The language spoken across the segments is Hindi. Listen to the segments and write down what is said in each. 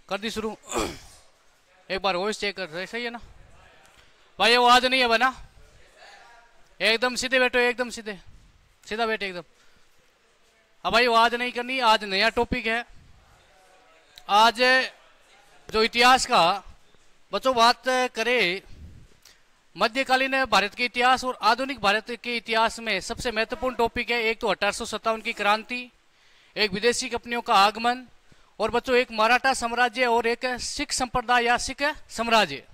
कर दी शुरू। एक बार वॉइस चेक कर रहे, सही है ना भाई? आवाज नहीं है बना? एकदम सीधे बैठो, एकदम सीधे, सीधा बैठे एकदम। अब भाई आवाज नहीं करनी। आज नया टॉपिक है। आज जो इतिहास का बच्चों बात करें, मध्यकालीन भारत के इतिहास और आधुनिक भारत के इतिहास में सबसे महत्वपूर्ण टॉपिक है। एक तो 1857 की क्रांति, एक विदेशी कंपनियों का आगमन, और बच्चों एक मराठा साम्राज्य और एक सिख संप्रदाय या सिख साम्राज्य।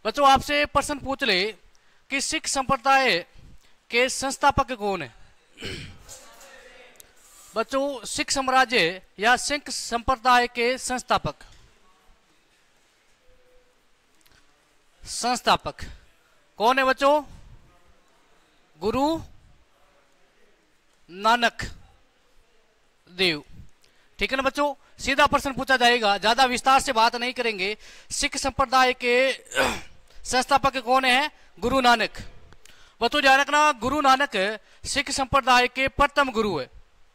बच्चों आपसे प्रश्न पूछ ले कि सिख संप्रदाय के संस्थापक कौन है? बच्चों सिख साम्राज्य या सिख संप्रदाय के संस्थापक कौन है बच्चों? गुरु नानक देव। ठीक है ना बच्चों? सीधा प्रश्न पूछा जाएगा, ज्यादा विस्तार से बात नहीं करेंगे। सिख संप्रदाय के संस्थापक कौन है? गुरु नानक। बच्चों ध्यान रखना, गुरु नानक सिख संप्रदाय के प्रथम गुरु है।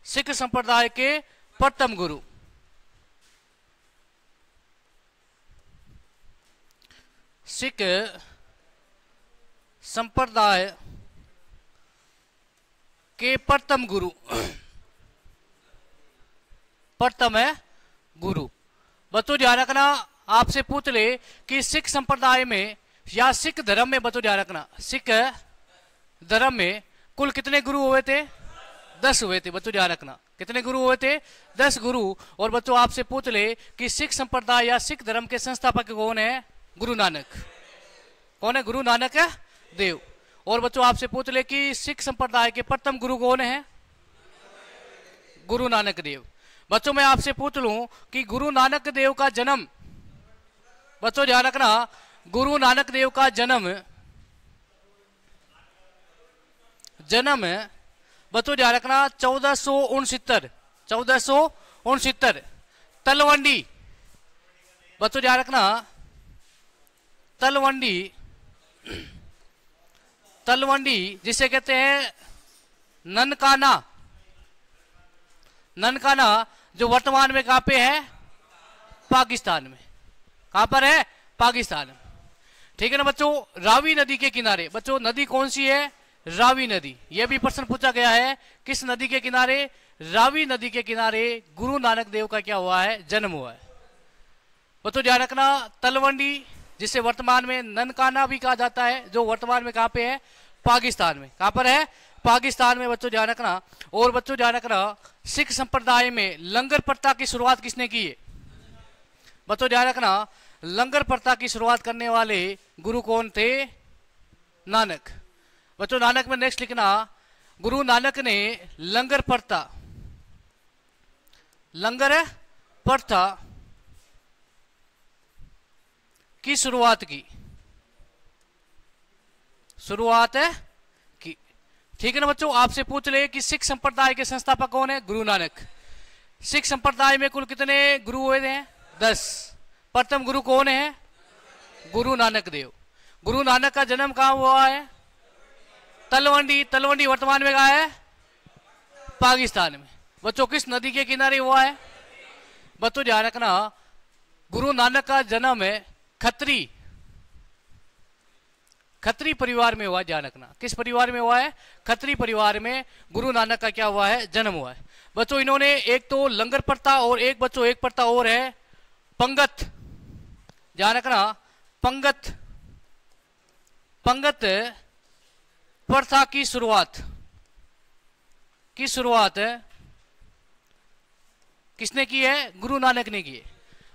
सिख संप्रदाय के प्रथम गुरु। सिख संप्रदाय के प्रथम गुरु, प्रथम है गुरु। बच्चों ध्यान रखना, आपसे पूछ ले कि सिख संप्रदाय में या सिख धर्म में, बच्चों ध्यान रखना, सिख धर्म में कुल कितने गुरु हुए थे? 10 हुए थे। बच्चों ध्यान रखना, कितने गुरु हुए थे? 10 गुरु। और बच्चों आपसे पूछ ले कि सिख संप्रदाय या सिख धर्म के संस्थापक कौन है? गुरु नानक। कौन है? गुरु नानक देव। और बच्चों आपसे पूछ ले कि सिख संप्रदाय के प्रथम गुरु कौन है? गुरु नानक देव। बच्चों मैं आपसे पूछ लूं कि गुरु नानक देव का जन्म, बच्चों ध्यान रखना, गुरु नानक देव का जन्म बच्चों ध्यान रखना 1469 तलवंडी। बच्चों ध्यान रखना, तलवंडी जिसे कहते हैं ननकाना, जो वर्तमान में कहां पे है? पाकिस्तान में। कहां पर है? पाकिस्तान में। ठीक है ना बच्चों? रावी नदी के किनारे। बच्चों नदी कौन सी है? रावी नदी। यह भी प्रश्न पूछा गया है, किस नदी के किनारे? रावी नदी के किनारे गुरु नानक देव का क्या हुआ है? जन्म हुआ है। बच्चों ध्यान रखना, तलवंडी जिसे वर्तमान में ननकाना भी कहा जाता है, जो वर्तमान में कहां पे है? पाकिस्तान में। कहां पर है? पाकिस्तान में। बच्चों ध्यान रखना। और बच्चों ध्यान रखना, सिख संप्रदाय में लंगर प्रथा की शुरुआत किसने की है? बच्चों ध्यान रखना, लंगर प्रथा की शुरुआत करने वाले गुरु कौन थे? नानक। बच्चों नानक में नेक्स्ट लिखना, गुरु नानक ने लंगर प्रथा की शुरुआत की। ठीक है ना बच्चों? आपसे पूछ ले कि सिख संप्रदाय के संस्थापक कौन है? गुरु नानक। सिख संप्रदाय में कुल कितने गुरु हुए थे? 10। प्रथम गुरु कौन है? गुरु नानक देव। गुरु नानक का जन्म कहां हुआ है? तलवंडी वर्तमान में कहां है? पाकिस्तान में। बच्चों किस नदी के किनारे हुआ है? बच्चों ध्यान रखना, गुरु नानक का जन्म है खत्री परिवार में हुआ। ध्यान रखना, किस परिवार में हुआ है? खत्री परिवार में गुरु नानक का क्या हुआ है? जन्म हुआ है। बच्चों इन्होंने एक तो लंगर प्रथा और एक प्रथा और है पंगत। ध्यान रखना, पंगत प्रथा की शुरुआत किसने की है? गुरु नानक ने की है।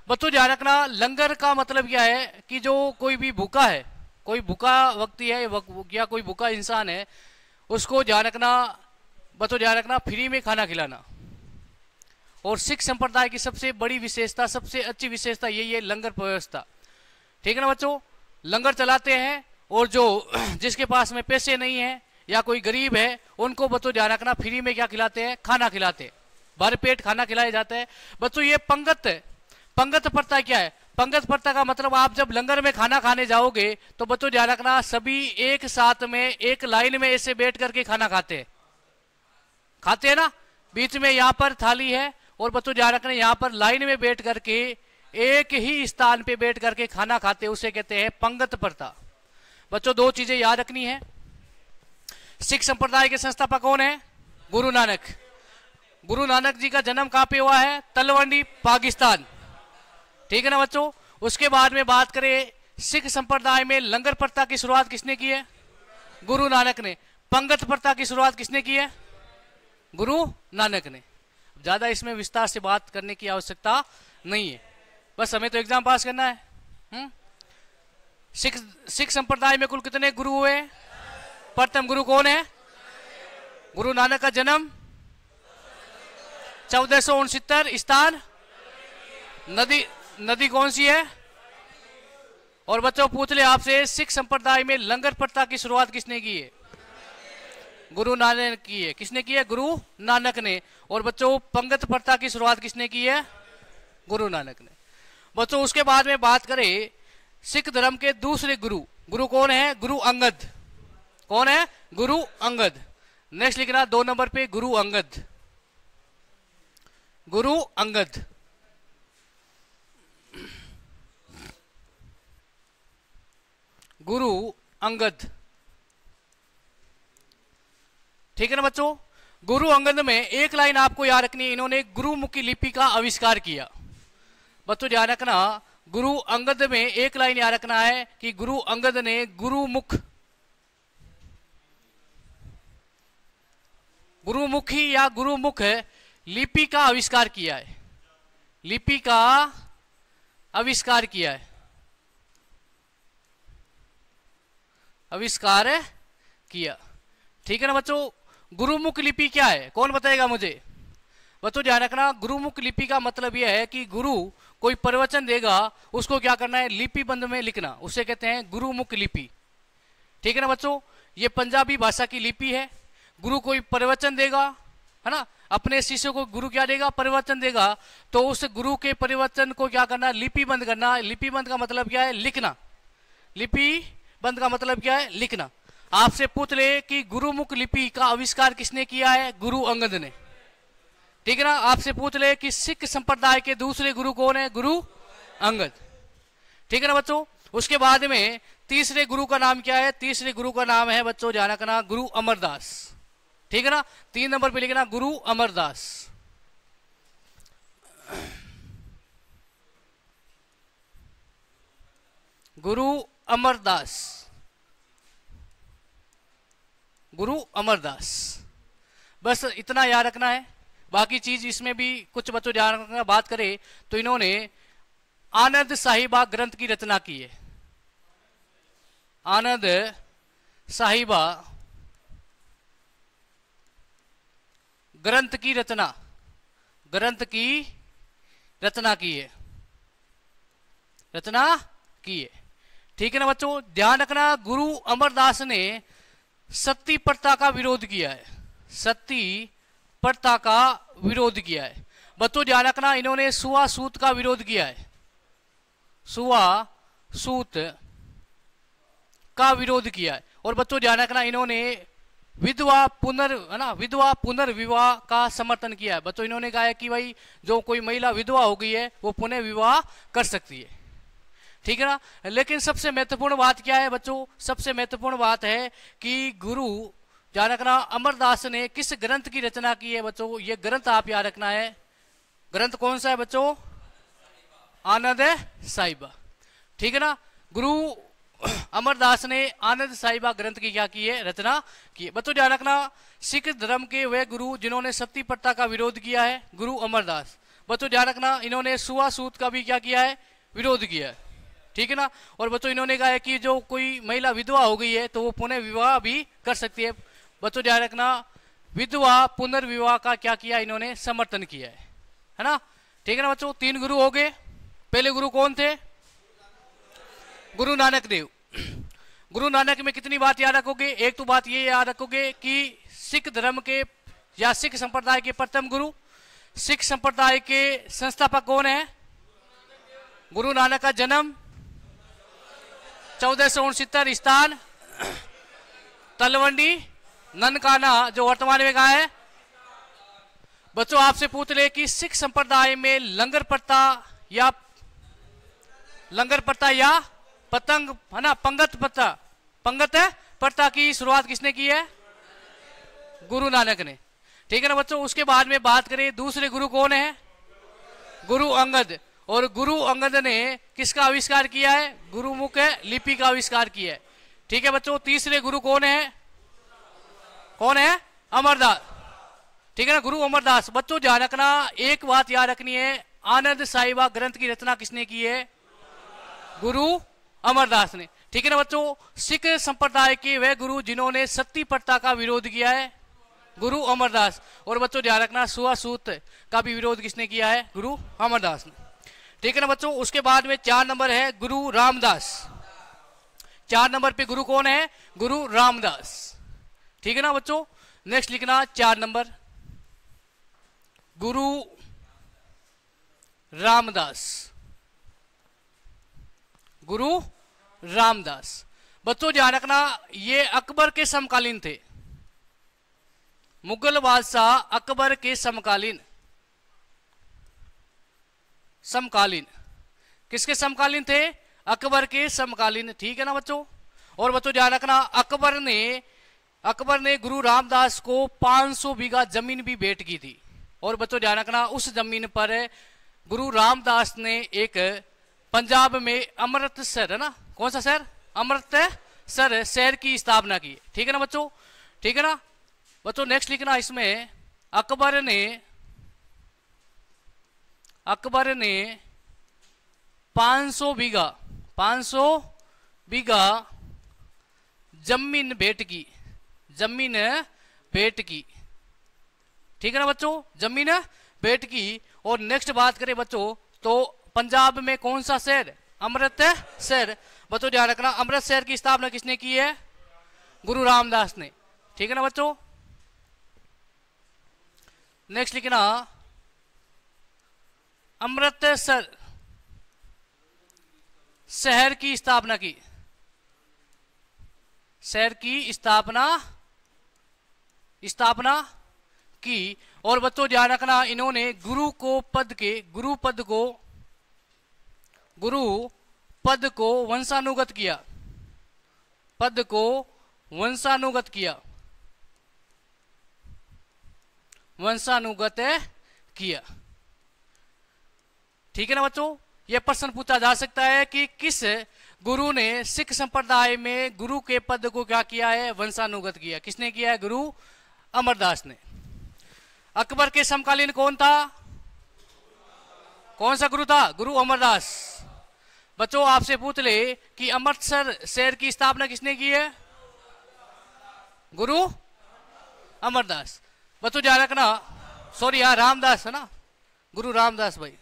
बच्चों ध्यान रखना, लंगर का मतलब क्या है कि जो कोई भी भूखा है, कोई भूखा व्यक्ति है या कोई भूखा इंसान है, उसको ध्यान रखना, बच्चों ध्यान रखना, फ्री में खाना खिलाना। और सिख संप्रदाय की सबसे बड़ी विशेषता, सबसे अच्छी विशेषता यही है, लंगर व्यवस्था। ठीक है ना बच्चों? लंगर चलाते हैं और जो जिसके पास में पैसे नहीं है या कोई गरीब है, उनको बच्चों ध्यान रखना, फ्री में क्या खिलाते हैं? खाना खिलाते हैं। भर पेट खाना खिलाया जाता है। बच्चों ये पंगत प्रथा क्या है? पंगत प्रथा का मतलब आप जब लंगर में खाना खाने जाओगे तो बच्चों ध्यान रखना, सभी एक साथ में एक लाइन में ऐसे बैठ करके खाना खाते हैं ना? बीच में यहाँ पर थाली है, और बच्चों ध्यान रखना यहाँ पर लाइन में बैठ करके एक ही स्थान पे बैठ करके खाना खाते, उसे कहते हैं पंगत प्रथा। बच्चों दो चीजें याद रखनी है। सिख संप्रदाय के संस्थापक कौन है? गुरु नानक। गुरु नानक जी का जन्म कहां पे हुआ है? तलवंडी, पाकिस्तान। ठीक है ना बच्चों। उसके बाद में बात करें, सिख संप्रदाय में लंगर प्रथा की शुरुआत किसने की है? गुरु नानक ने। पंगत प्रथा की शुरुआत किसने की है? गुरु नानक ने। ज्यादा इसमें विस्तार से बात करने की आवश्यकता नहीं है, बस हमें तो एग्जाम पास करना है। सिख संप्रदाय में कुल कितने गुरु हुए? प्रथम गुरु कौन है? गुरु नानक का जन्म 1469, स्थान नदी कौन सी है? और बच्चों पूछ ले आपसे, सिख संप्रदाय में लंगर प्रथा की शुरुआत किसने की है? गुरु नानक की है। किसने की है? गुरु नानक ने। और बच्चों पंगत प्रथा की शुरुआत किसने की है? गुरु नानक ने। बच्चों उसके बाद में बात करें, सिख धर्म के दूसरे गुरु कौन है? गुरु अंगद। कौन है? गुरु अंगद। नेक्स्ट लिखना 2 नंबर पे, गुरु अंगद। गुरु अंगद। गुरु अंगद। ठीक है ना बच्चों। गुरु अंगद में एक लाइन आपको याद रखनी है, इन्होंने गुरुमुखी लिपि का आविष्कार किया। बच्चों ध्यान रखना, गुरु अंगद में एक लाइन याद रखना है कि गुरु अंगद ने गुरुमुखी या गुरुमुख लिपि का आविष्कार किया है। लिपि का आविष्कार किया है। आविष्कार किया। ठीक है ना बच्चों। गुरुमुख लिपि क्या है? कौन बताएगा मुझे? बच्चों ध्यान रखना, गुरुमुख लिपि का मतलब यह है कि गुरु कोई प्रवचन देगा, उसको क्या करना है? लिपिबंद में लिखना, उसे कहते हैं गुरुमुख लिपि। ठीक है ना बच्चों। ये पंजाबी भाषा की लिपि है। गुरु कोई प्रवचन देगा, है ना, अपने शिष्य को गुरु क्या देगा? प्रवचन देगा। तो उस गुरु के प्रवचन को क्या करना? लिपिबंद करना। लिपिबंद का मतलब क्या है? लिखना। लिपिबंद का मतलब क्या है? लिखना। आपसे पूछ ले कि गुरुमुख लिपि का आविष्कार किसने किया है? गुरु अंगद ने। ठीक है ना। आपसे पूछ ले कि सिख संप्रदाय के दूसरे गुरु कौन है? गुरु अंगद। ठीक है ना बच्चों। उसके बाद में तीसरे गुरु का नाम क्या है? तीसरे गुरु का नाम है बच्चों ध्यान रखना, गुरु अमरदास। ठीक है ना। 3 नंबर पे लिखना गुरु अमरदास। गुरु अमरदास। गुरु अमरदास। बस इतना याद रखना है। बाकी चीज इसमें भी कुछ बच्चों ध्यान रखना। बात करें तो इन्होंने आनंद साहिबा ग्रंथ की रचना की है। आनंद साहिबा ग्रंथ की रचना की है। रचना की है। ठीक है ना बच्चों। ध्यान रखना, गुरु अमरदास ने सती प्रथा का विरोध किया है। सती प्रथा का विरोध किया है। बच्चों ध्यान रखना, इन्होंने छुआछूत का विरोध किया है। छुआछूत का विरोध किया है। और बच्चों ध्यान रखना, इन्होंने विधवा पुनर्विवाह का समर्थन किया है। बच्चों इन्होंने कहा है कि भाई जो कोई महिला विधवा हो गई है वो पुनः विवाह कर सकती है। ठीक है ना। लेकिन सबसे महत्वपूर्ण बात क्या है बच्चों? सबसे महत्वपूर्ण बात है कि गुरु ध्यान रखना अमरदास ने किस ग्रंथ की रचना की है बच्चों? ये ग्रंथ आप याद रखना है। ग्रंथ कौन सा है बच्चों? आनंद साहिबा। ठीक है ना। गुरु अमरदास ने आनंद साहिबा ग्रंथ की क्या की है? रचना की है। बच्चों ध्यान रखना, सिख धर्म के वे गुरु जिन्होंने सती प्रथा का विरोध किया है, गुरु अमरदास। बच्चों ध्यान रखना, इन्होंने छुआछूत का भी क्या किया है? विरोध किया है। ठीक है ना। और बच्चों इन्होंने कहा है कि जो कोई महिला विधवा हो गई है तो वो पुनः विवाह भी कर सकती है। बच्चों ध्यान रखना, विधवा पुनर्विवाह का क्या किया? इन्होंने समर्थन किया है ना। ठीक है ना बच्चों। 3 गुरु हो गए। पहले गुरु कौन थे? गुरु नानक देव। गुरु नानक में कितनी बात याद रखोगे? एक तो बात ये याद रखोगे कि सिख धर्म के या सिख संप्रदाय के प्रथम गुरु, सिख संप्रदाय के संस्थापक कौन है? गुरु नानक का जन्म 1469, स्थान तलवंडी, ननकाना जो वर्तमान में कहा है। बच्चों आपसे पूछ ले कि सिख संप्रदाय में लंगर प्रथा या पतंग है ना, पंगत प्रथा की शुरुआत किसने की है? गुरु नानक ने। ठीक है ना बच्चों। उसके बाद में बात करें दूसरे गुरु कौन है? गुरु अंगद। और गुरु अंगद ने किसका आविष्कार किया है? गुरुमुख लिपि का आविष्कार किया है। ठीक है बच्चों। तीसरे गुरु कौन है? अमरदास। ठीक है ना, गुरु अमरदास। बच्चों ध्यान रखना, एक बात याद रखनी है, आनंद साहिबा ग्रंथ की रचना किसने की है? गुरु अमरदास ने। ठीक है ना बच्चों। सिख संप्रदाय के वह गुरु जिन्होंने सती प्रथा का विरोध किया है, गुरु अमरदास। और बच्चों ध्यान रखना, छुआछूत का भी विरोध किसने किया है? गुरु अमरदास ने। ठीक है ना बच्चों। उसके बाद में 4 नंबर है गुरु रामदास। 4 नंबर पे गुरु कौन है? गुरु रामदास। ठीक है ना बच्चों। नेक्स्ट लिखना 4 नंबर गुरु रामदास। गुरु रामदास। बच्चों ध्यान रखना, ये अकबर के समकालीन थे। मुगल बादशाह अकबर के समकालीन किसके समकालीन थे? अकबर के समकालीन। ठीक है ना बच्चों। और बच्चों ध्यान रखना, अकबर ने गुरु रामदास को 500 बीघा जमीन भी भेंट की थी। और बच्चों ध्यान रखना, उस जमीन पर गुरु रामदास ने एक पंजाब में अमृतसर, है ना, कौन सा शहर? अमृतसर शहर की स्थापना की। ठीक है ना बच्चों। ठीक है ना बच्चों। नेक्स्ट लिखना, इसमें अकबर ने 500 बीघा जमीन भेंट की। ठीक है ना बच्चों, जमीन भेंट की। और नेक्स्ट बात करें बच्चों, तो पंजाब में कौन सा शहर? अमृतसर। बच्चों ध्यान रखना, अमृतसर की स्थापना किसने की है? गुरु रामदास ने। ठीक है ना बच्चों। नेक्स्ट लिखना, अमृतसर शहर की स्थापना की। और बच्चों ध्यान रखना, इन्होंने गुरु पद को वंशानुगत किया। ठीक है ना बच्चों। यह प्रश्न पूछा जा सकता है कि किस गुरु ने सिख संप्रदाय में गुरु के पद को क्या किया है? वंशानुगत किया। किसने किया है? गुरु अमरदास ने। अकबर के समकालीन कौन था? कौन सा गुरु था? गुरु अमरदास। बच्चों आपसे पूछ ले कि अमृतसर शहर की स्थापना किसने की है? गुरु अमरदास। बच्चों ध्यान रखना, सॉरी यार, रामदास है ना, गुरु रामदास भाई,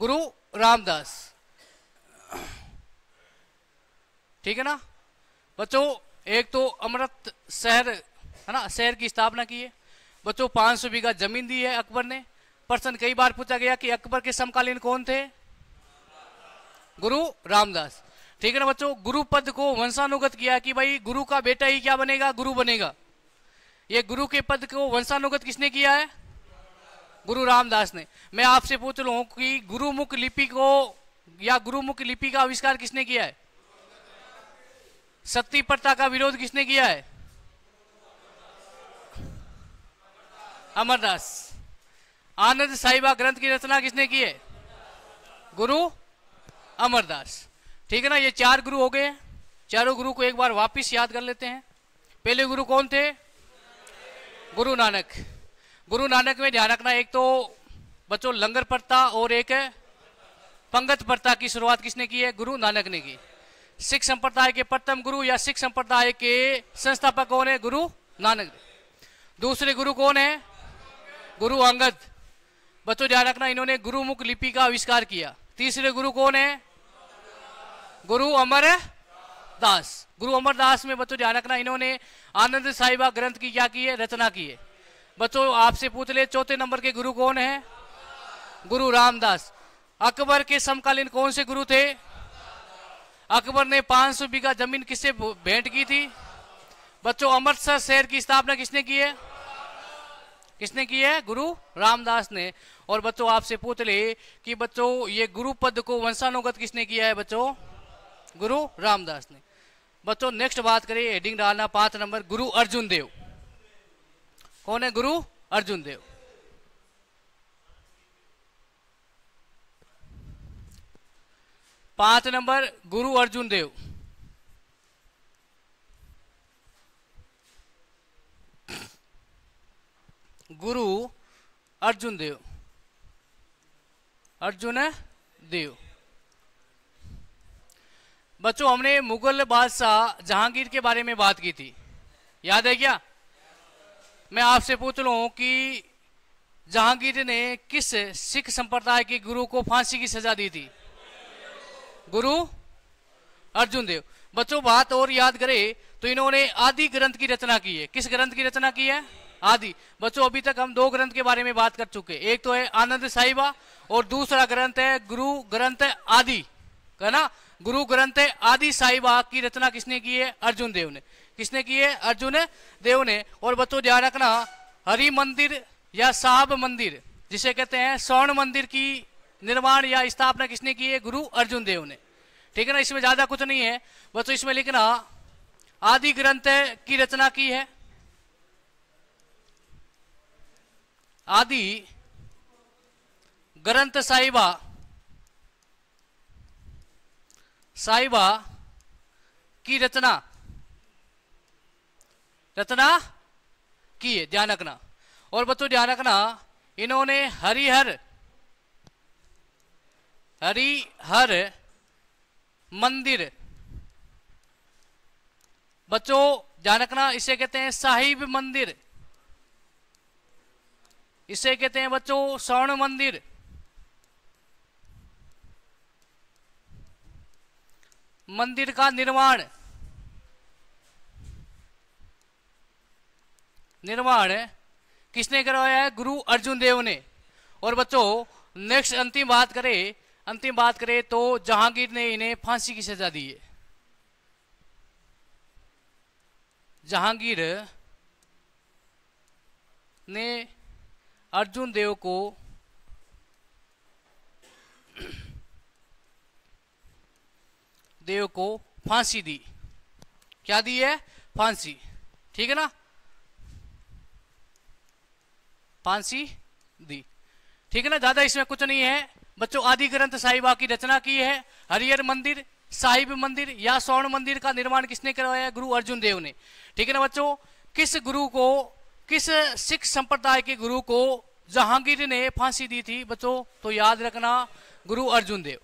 गुरु रामदास। ठीक है ना बच्चों। एक तो अमृत शहर, है ना, शहर की स्थापना की है। बच्चों 500 बीघा जमीन दी है अकबर ने। प्रश्न कई बार पूछा गया कि अकबर के समकालीन कौन थे? गुरु रामदास। ठीक है ना बच्चों। गुरु पद को वंशानुगत किया कि भाई गुरु का बेटा ही क्या बनेगा? गुरु बनेगा। ये गुरु के पद को वंशानुगत किसने किया है? गुरु रामदास ने। मैं आपसे पूछ लूं कि गुरुमुख लिपि का आविष्कार किसने किया है? सती प्रथा का विरोध किसने किया है? अमरदास। आनंद साहिबा ग्रंथ की रचना किसने की है? गुरु अमरदास। ठीक है ना। ये 4 गुरु हो गए। चारों गुरु को एक बार वापिस याद कर लेते हैं। पहले गुरु कौन थे? गुरु नानक। गुरु नानक में ध्यान रखना, एक तो बच्चों लंगर प्रथा और एक पंगत प्रथा की शुरुआत किसने की है? गुरु नानक ने की। सिख संप्रदाय के प्रथम गुरु या सिख संप्रदाय के संस्थापक कौन है? गुरु नानक। दूसरे गुरु कौन है? गुरु अंगद। बच्चों ध्यान रखना, इन्होंने गुरुमुख लिपि का आविष्कार किया। तीसरे गुरु कौन है? गुरु अमरदास। गुरु अमरदास में बच्चों ध्यान रखना, इन्होंने आनंद साहिबा ग्रंथ की क्या की है? रचना की है। बच्चों आपसे पूछ ले चौथे नंबर के गुरु कौन है? गुरु रामदास। अकबर के समकालीन कौन से गुरु थे? अकबर ने 500 बीघा जमीन किससे भेंट की थी? बच्चों अमृतसर शहर की स्थापना किसने की है? किसने की है? गुरु रामदास ने। और बच्चों आपसे पूछ ले कि बच्चों ये गुरु पद को वंशानुगत किसने किया है? बच्चों गुरु रामदास ने। बच्चों नेक्स्ट बात करें, हेडिंग डालना 5 नंबर, गुरु अर्जुन देव। कौन है? गुरु अर्जुन देव। पांच नंबर गुरु अर्जुन देव। गुरु अर्जुन देव, अर्जुन देव। बच्चों हमने मुगल बादशाह जहांगीर के बारे में बात की थी, याद है क्या? मैं आपसे पूछ लूं कि जहांगीर ने किस सिख संप्रदाय के गुरु को फांसी की सजा दी थी? गुरु अर्जुन देव। बच्चों बात और याद करें तो इन्होंने आदि ग्रंथ की रचना की है। किस ग्रंथ की रचना की है? आदि। बच्चों अभी तक हम 2 ग्रंथ के बारे में बात कर चुके, एक तो है आनंद साहिबा और दूसरा ग्रंथ है गुरु ग्रंथ आदि, है ना? गुरु ग्रंथ आदि साहिबा की रचना किसने की है? अर्जुन देव ने। किसने की है? अर्जुन देव ने। और बच्चों ध्यान रखना, हरि मंदिर या साहब मंदिर जिसे कहते हैं स्वर्ण मंदिर की निर्माण या स्थापना किसने की है? गुरु अर्जुन देव ने। ठीक है ना? इसमें ज्यादा कुछ नहीं है बच्चों, इसमें लिखना आदि ग्रंथ की रचना की है, आदि ग्रंथ साहिबा साहिबा की रचना की है, ध्यान रखना। और बच्चों ध्यान रखना, इन्होंने हरिहर मंदिर, बच्चों ध्यान रखना, इसे कहते हैं साहिब मंदिर, इसे कहते हैं बच्चों स्वर्ण मंदिर, मंदिर का निर्माण किसने करवाया है? गुरु अर्जुन देव ने। और बच्चों नेक्स्ट अंतिम बात करें तो जहांगीर ने इन्हें फांसी की सजा दी है। जहांगीर ने अर्जुन देव को फांसी दी। क्या दी है? फांसी। ठीक है ना? फांसी दी। ठीक है ना? ज्यादा इसमें कुछ नहीं है बच्चों। आदि ग्रंथ साहिबा की रचना की है, हरिहर मंदिर, साहिब मंदिर या स्वर्ण मंदिर का निर्माण किसने करवाया है? गुरु अर्जुन देव ने। ठीक है ना बच्चों? किस सिख संप्रदाय के गुरु को जहांगीर ने फांसी दी थी बच्चों? तो याद रखना गुरु अर्जुन देव।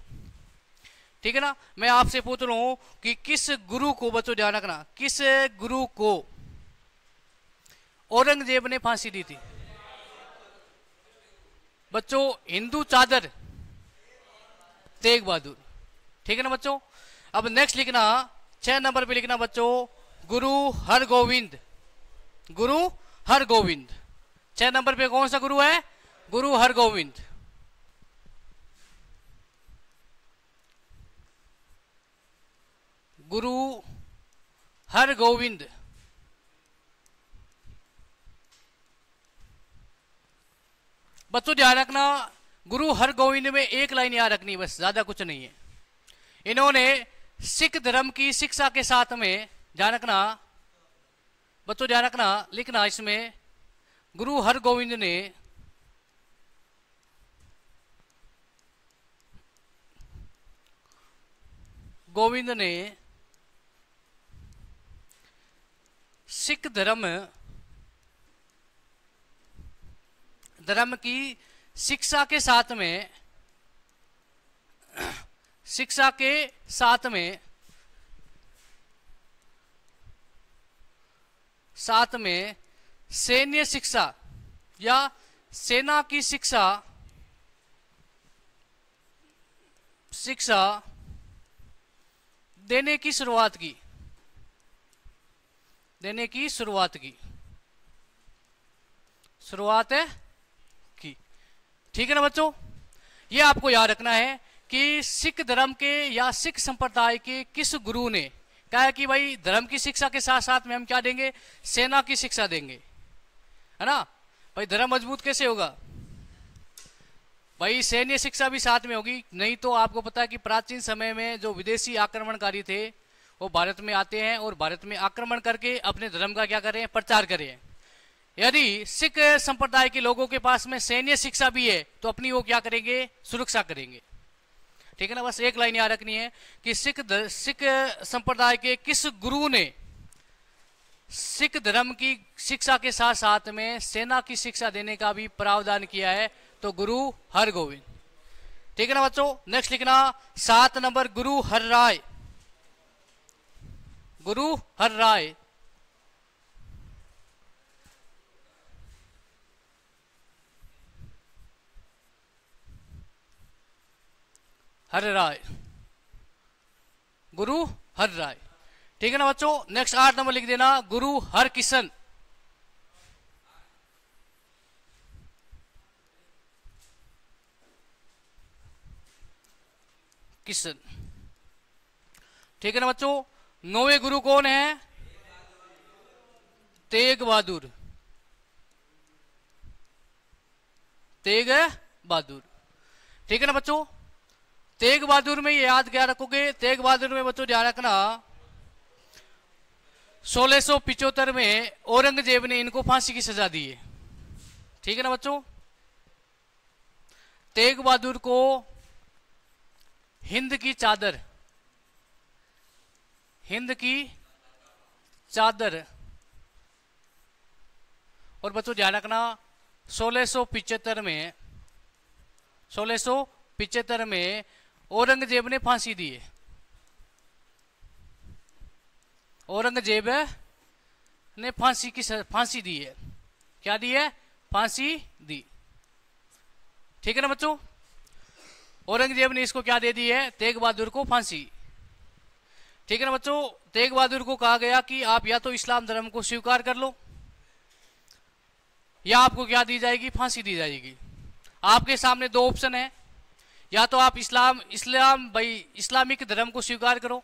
ठीक है ना? मैं आपसे पूछ रहा हूं कि किस गुरु को, बच्चों ध्यान रखना, किस गुरु को औरंगजेब ने फांसी दी थी? बच्चों हिंदू चादर तेग बहादुर। ठीक है ना बच्चों? अब नेक्स्ट लिखना 6 नंबर पे लिखना बच्चों गुरु हरगोविंद। गुरु हरगोविंद 6 नंबर पे कौन सा गुरु है? गुरु हरगोविंद। गुरु हरगोविंद। बच्चों ध्यान रखना, गुरु हरगोविंद में एक लाइन याद रखनी, बस ज्यादा कुछ नहीं है। इन्होंने सिख धर्म की शिक्षा के साथ में, ध्यान रखना बच्चों, ध्यान रखना, लिखना इसमें गुरु हरगोविंद ने सिख धर्म की शिक्षा के साथ में सैन्य शिक्षा या सेना की शिक्षा देने की शुरुआत की। ठीक है ना बच्चों? ये आपको याद रखना है कि सिख धर्म के या सिख संप्रदाय के किस गुरु ने कहा है कि भाई धर्म की शिक्षा के साथ साथ में हम क्या देंगे? सेना की शिक्षा देंगे, है ना? भाई धर्म मजबूत कैसे होगा? भाई सैन्य शिक्षा भी साथ में होगी। नहीं तो आपको पता है कि प्राचीन समय में जो विदेशी आक्रमणकारी थे वो भारत में आते हैं और भारत में आक्रमण करके अपने धर्म का क्या करें? प्रचार करें। यदि सिख संप्रदाय के लोगों के पास में सैन्य शिक्षा भी है तो अपनी वो क्या करेंगे? सुरक्षा करेंगे। ठीक है ना? बस एक लाइन याद रखनी है कि सिख संप्रदाय के किस गुरु ने सिख धर्म की शिक्षा के साथ साथ में सेना की शिक्षा देने का भी प्रावधान किया है? तो गुरु हरगोविंद। ठीक है ना बच्चों? नेक्स्ट लिखना 7 नंबर गुरु हरराय। गुरु हरराय, हरराय, गुरु हरराय। ठीक है ना बच्चों? नेक्स्ट 8 नंबर लिख देना गुरु हरकिशन। किशन। ठीक है ना बच्चों? 9वें गुरु कौन है? तेग बहादुर। तेग बहादुर। ठीक है ना बच्चों? तेग बहादुर में याद क्या रखोगे? तेग बहादुर में बच्चों ध्यान रखना 1675 में औरंगजेब ने इनको फांसी की सजा दी है। ठीक है ना बच्चों? तेग बहादुर को हिंद की चादर, हिंद की चादर, और बच्चों ध्यान रखना 1675 में औरंगजेब ने फांसी दी है। औरंगजेब ने फांसी दी है। क्या दी है? फांसी दी। ठीक है ना बच्चों? औरंगजेब ने इसको क्या दे दी है? तेग बहादुर को फांसी। ठीक है ना बच्चों? तेग बहादुर को कहा गया कि आप या तो इस्लाम धर्म को स्वीकार कर लो या आपको क्या दी जाएगी? फांसी दी जाएगी। आपके सामने 2 ऑप्शन है, या तो आप इस्लामिक धर्म को स्वीकार करो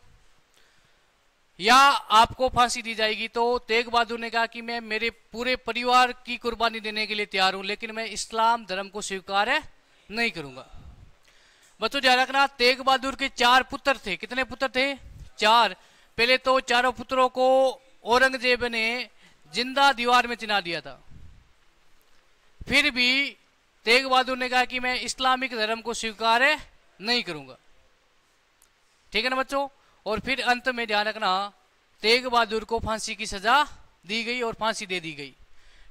या आपको फांसी दी जाएगी। तो तेग बहादुर ने कहा कि मैं मेरे पूरे परिवार की कुर्बानी देने के लिए तैयार हूं, लेकिन मैं इस्लाम धर्म को स्वीकार नहीं करूंगा। बच्चों ध्यान रखना तेग बहादुर के 4 पुत्र थे। कितने पुत्र थे? 4। पहले तो चारों पुत्रों को औरंगजेब ने जिंदा दीवार में चिना दिया था। फिर भी तेग बहादुर ने कहा कि मैं इस्लामिक धर्म को स्वीकार नहीं करूंगा। ठीक है ना बच्चों? और फिर अंत में ध्यान रखना तेग बहादुर को फांसी की सजा दी गई और फांसी दे दी गई।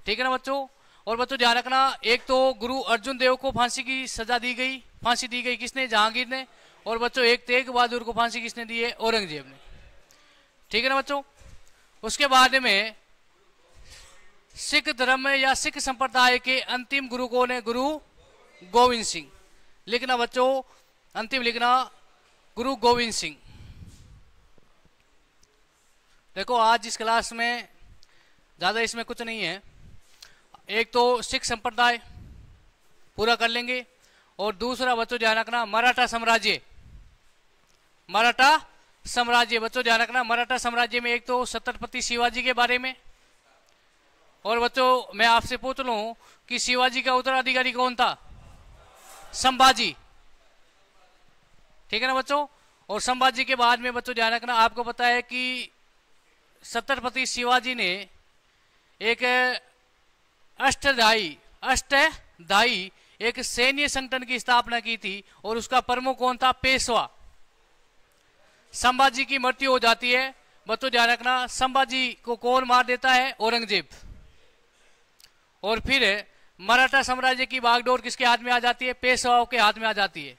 ठीक है ना बच्चों? और बच्चों ध्यान रखना एक तो गुरु अर्जुन देव को फांसी की सजा दी गई। फांसी दी गई किसने? जहांगीर ने। और बच्चों एक तेग बहादुर को फांसी किसने दी है? औरंगजेब ने। ठीक है ना बच्चों? उसके बाद में सिख धर्म या सिख संप्रदाय के अंतिम गुरु कौन है? गुरु गोविंद सिंह। लिखना बच्चों, अंतिम लिखना गुरु गोविंद सिंह। देखो आज इस क्लास में ज्यादा इसमें कुछ नहीं है। एक तो सिख संप्रदाय पूरा कर लेंगे और दूसरा बच्चों ध्यान रखना मराठा साम्राज्य। मराठा साम्राज्य बच्चों ध्यान रखना मराठा साम्राज्य में एक तो छत्रपति शिवाजी के बारे में। और बच्चों मैं आपसे पूछ लूं कि शिवाजी का उत्तराधिकारी कौन था? संभाजी। ठीक है ना बच्चों? और संभाजी के बाद में बच्चों ध्यान रखना आपको पता है कि छत्रपति शिवाजी ने एक अष्टधाई एक सैन्य संगठन की स्थापना की थी और उसका प्रमुख कौन था? पेशवा। संभाजी की मृत्यु हो जाती है। बच्चों ध्यान रखना संभाजी को कौन मार देता है? औरंगजेब। और फिर मराठा साम्राज्य की बागडोर किसके हाथ में आ जाती है? पेशवाओं के हाथ में आ जाती है।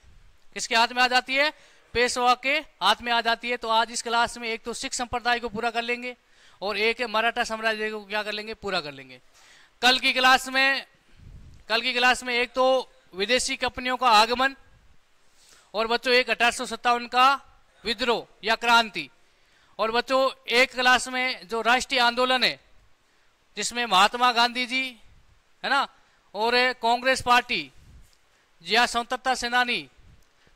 किसके हाथ में आ जाती है? पेशवा के हाथ में आ जाती है। तो आज इस क्लास में एक तो सिख संप्रदाय को पूरा कर लेंगे और एक मराठा साम्राज्य को क्या कर लेंगे? पूरा कर लेंगे। कल की क्लास में एक तो विदेशी कंपनियों का आगमन और बच्चों एक 1857 का विद्रोह या क्रांति। और बच्चों एक क्लास में जो राष्ट्रीय आंदोलन है जिसमें महात्मा गांधी जी है ना और कांग्रेस पार्टी या स्वतंत्रता सेनानी।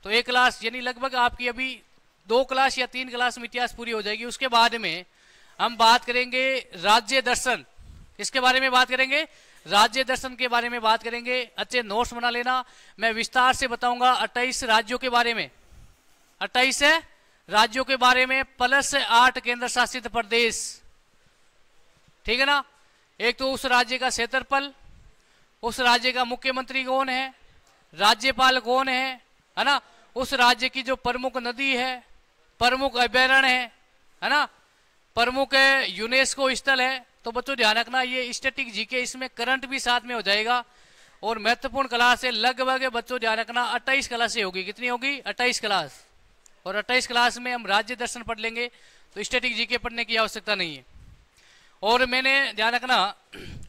तो एक क्लास यानी लगभग आपकी अभी 2 क्लास या 3 क्लास में इतिहास पूरी हो जाएगी। उसके बाद में हम बात करेंगे राज्य दर्शन। किसके बारे में बात करेंगे? राज्य दर्शन के बारे में बात करेंगे। अच्छे नोट्स बना लेना, मैं विस्तार से बताऊंगा 28 राज्यों के बारे में, 28 राज्यों के बारे में प्लस 8 केंद्र शासित प्रदेश। ठीक है ना। एक तो उस राज्य का क्षेत्रफल, उस राज्य का मुख्यमंत्री कौन है, राज्यपाल कौन है ना, उस राज्य की जो प्रमुख नदी है, प्रमुख अभयारण्य है ना, प्रमुख यूनेस्को स्थल है। तो बच्चों ध्यान रखना, ये स्टैटिक जीके, इसमें करंट भी साथ में हो जाएगा। और महत्वपूर्ण क्लास है लगभग बच्चों ध्यान रखना 28 क्लासें होगी। कितनी होगी? 28 क्लास। और 28 क्लास में हम राज्य दर्शन पढ़ लेंगे, तो स्टैटिक जीके पढ़ने की आवश्यकता नहीं है। और मैंने ध्यान रखना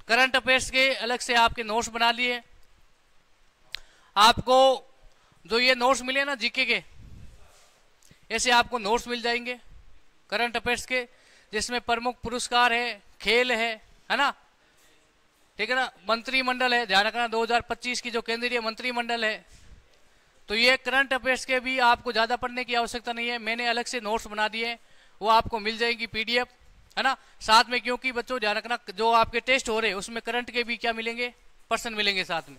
करंट अफेयर्स के अलग से आपके नोट्स बना लिए। आपको जो ये नोट्स मिले ना जीके के, ऐसे आपको नोट्स मिल जाएंगे करंट अफेयर्स के, जिसमें प्रमुख पुरस्कार है, खेल है ना, ठीक है ना, मंत्रिमंडल है। ध्यान रखना 2025 की जो केंद्रीय मंत्रिमंडल है। तो ये करंट अफेयर्स के भी आपको ज्यादा पढ़ने की आवश्यकता नहीं है, मैंने अलग से नोट्स बना दिए, वो आपको मिल जाएगी पीडीएफ, है ना साथ में। क्योंकि बच्चों ध्यान रखना जो आपके टेस्ट हो रहे हैं उसमें करंट के भी क्या मिलेंगे, पर्सन मिलेंगे साथ में।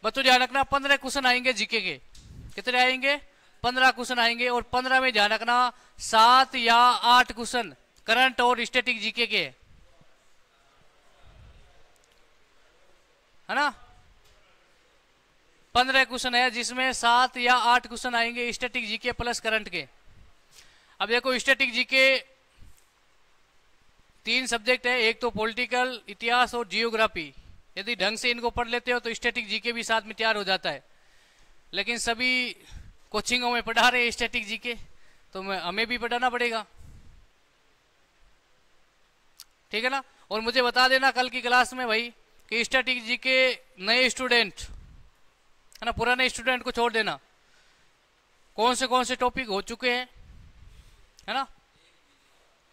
बच्चों ध्यान रखना 15 क्वेश्चन आएंगे जीके के। कितने आएंगे? 15 क्वेश्चन आएंगे। और 15 में ध्यान रखना 7 या 8 क्वेश्चन करंट और स्टैटिक जीके के, है ना। 15 क्वेश्चन है जिसमें 7 या 8 क्वेश्चन आएंगे स्टैटिक जीके प्लस करंट के। अब देखो स्टैटिक जीके 3 सब्जेक्ट है, एक तो पॉलिटिकल, इतिहास और जियोग्राफी। यदि ढंग से इनको पढ़ लेते हो तो स्टैटिक जीके भी साथ में तैयार हो जाता है। लेकिन सभी कोचिंगों में पढ़ा रहे स्टैटिक जीके, तो हमें भी पढ़ाना पड़ेगा, ठीक है ना। और मुझे बता देना कल की क्लास में भाई कि स्टैटिक जीके नए स्टूडेंट, है ना, पुराने स्टूडेंट को छोड़ देना, कौन से टॉपिक हो चुके हैं, है ना।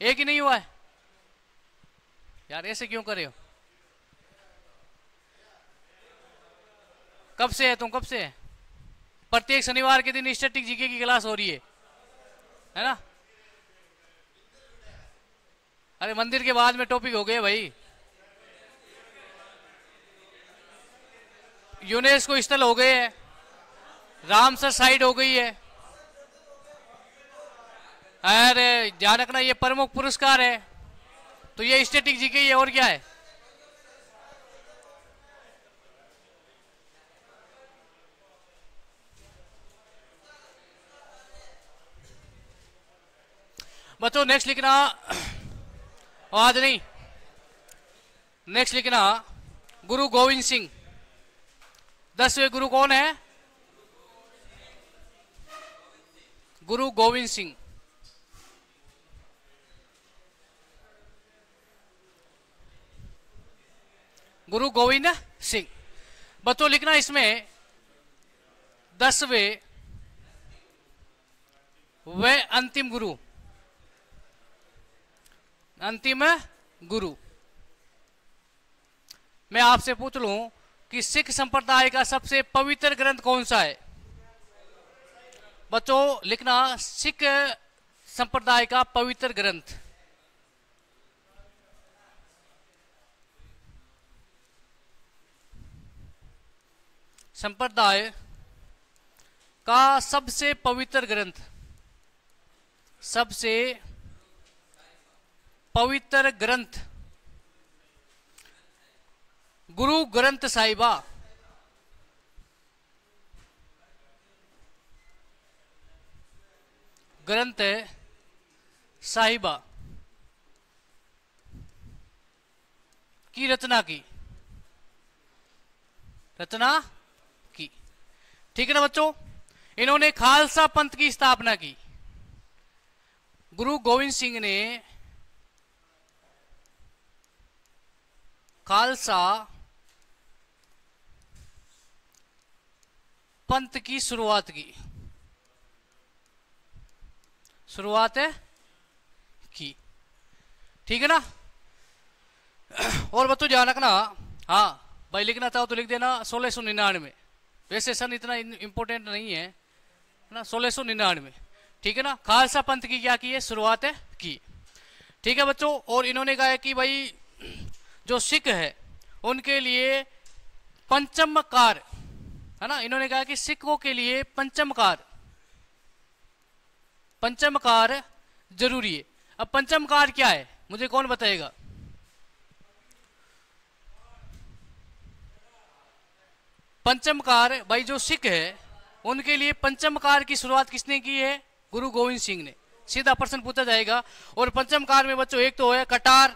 एक ही नहीं हुआ है यार, ऐसे क्यों कर रहे हो? कब से है तुम, कब से है? प्रत्येक शनिवार के दिन स्टैटिक जीके की क्लास हो रही है ना। अरे मंदिर के बाद में टॉपिक हो गए भाई, यूनेस्को स्थल हो गए है, रामसर साइट हो गई है। अरे ध्यान रखना ये प्रमुख पुरस्कार है, तो ये स्टैटिक जीके ये और क्या है? बच्चों नेक्स्ट लिखना, आज नहीं, नेक्स्ट लिखना गुरु गोविंद सिंह। 10वें गुरु कौन है? गुरु गोविंद सिंह। गुरु गोविंद सिंह। बच्चों लिखना इसमें 10वें व अंतिम गुरु, अंतिम गुरु। मैं आपसे पूछ लूं कि सिख संप्रदाय का सबसे पवित्र ग्रंथ कौन सा है? बच्चों लिखना सिख संप्रदाय का पवित्र ग्रंथ। संप्रदाय का सबसे पवित्र ग्रंथ, सबसे पवित्र ग्रंथ गुरु ग्रंथ साहिबा। ग्रंथ साहिबा की रचना की, रचना की, ठीक है ना बच्चों। इन्होंने खालसा पंथ की स्थापना की। गुरु गोविंद सिंह ने खालसा पंथ की शुरुआत की, शुरुआत है की, ठीक है ना। और बच्चों ध्यान रखना, हाँ भाई लिखना चाहो तो लिख देना 1699। वैसे सन इतना इंपॉर्टेंट नहीं है ना, 1699, ठीक है ना। खालसा पंथ की क्या की है? शुरुआत है की, ठीक है बच्चों। और इन्होंने कहा है कि भाई जो सिख है उनके लिए पंचम कार, है ना, इन्होंने कहा कि सिखों के लिए पंचम कार जरूरी है। अब पंचम कार क्या है, मुझे कौन बताएगा? पंचम कार, भाई जो सिख है उनके लिए पंचम कार की शुरुआत किसने की है? गुरु गोविंद सिंह ने। सीधा प्रश्न पूछा जाएगा। और पंचम कार में बच्चों एक तो है कटार,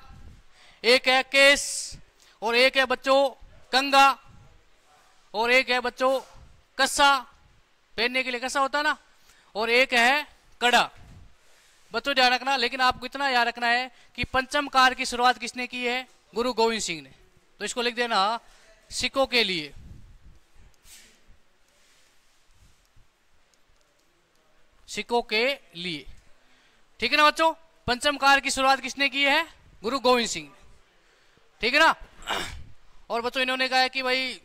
एक है केस, और एक है बच्चों कंगा, और एक है बच्चों कस्सा, पहनने के लिए कस्सा होता है ना, और एक है कड़ा। बच्चों ध्यान रखना, लेकिन आपको इतना याद रखना है कि पंचम कार की शुरुआत किसने की है? गुरु गोविंद सिंह ने। तो इसको लिख देना सिखों के लिए। सिखों के लिए, ठीक है ना बच्चों। पंचम कार की शुरुआत किसने की है? गुरु गोविंद सिंह, ठीक है ना। और बच्चों इन्होंने कहा है कि भाई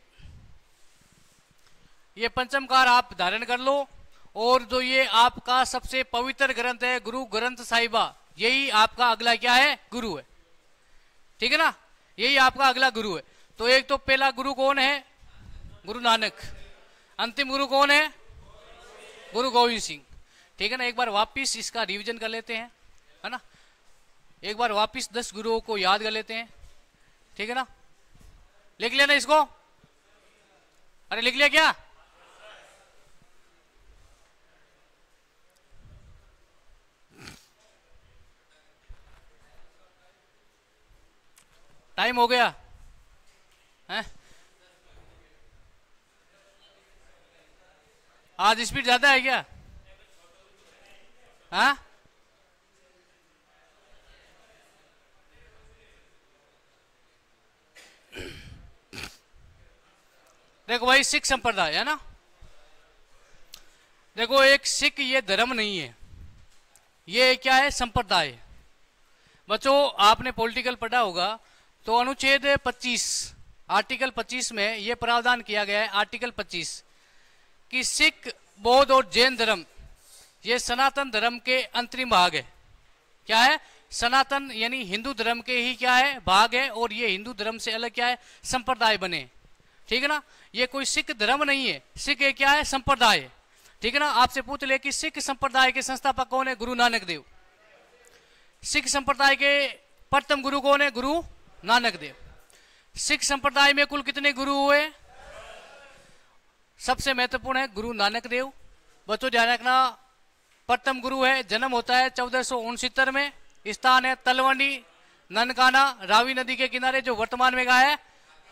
ये पंचम कार आप धारण कर लो, और जो ये आपका सबसे पवित्र ग्रंथ है गुरु ग्रंथ साहिबा, यही आपका अगला क्या है? गुरु है, ठीक है ना, यही आपका अगला गुरु है। तो एक तो पहला गुरु कौन है? गुरु नानक। अंतिम गुरु कौन है? गुरु गोविंद सिंह, ठीक है ना। एक बार वापिस इसका रिवीजन कर लेते हैं, है ना, एक बार वापिस 10 गुरुओं को याद कर लेते हैं, ठीक है ना। लिख लिया ना इसको? अरे लिख लिया क्या? टाइम हो गया है? आज स्पीड ज्यादा है क्या? हाँ, देखो भाई सिख संप्रदाय है ना, देखो एक सिख ये धर्म नहीं है, ये क्या है? संप्रदाय। बच्चों आपने पॉलिटिकल पढ़ा होगा, तो अनुच्छेद 25 आर्टिकल 25 में यह प्रावधान किया गया है, आर्टिकल 25, कि सिख, बौद्ध और जैन धर्म ये सनातन धर्म के अंतरिम भाग है। क्या है? सनातन यानी हिंदू धर्म के ही क्या है? भाग है, और ये हिंदू धर्म से अलग क्या है? संप्रदाय बने, ठीक है ना। ये कोई सिख धर्म नहीं है, सिख एक क्या है? संप्रदाय, ठीक है ना। आपसे पूछ ले कि सिख संप्रदाय के संस्थापक कौन है? गुरु नानक देव। सिख संप्रदाय के प्रथम गुरु कौन है? गुरु नानक देव। सिख संप्रदाय में कुल कितने गुरु हुए? सबसे महत्वपूर्ण है गुरु नानक देव। बच्चों ध्यान रखना, प्रथम गुरु है, जन्म होता है 1469 में, स्थान है तलवंडी ननकाना, रावी नदी के किनारे, जो वर्तमान में कहा है?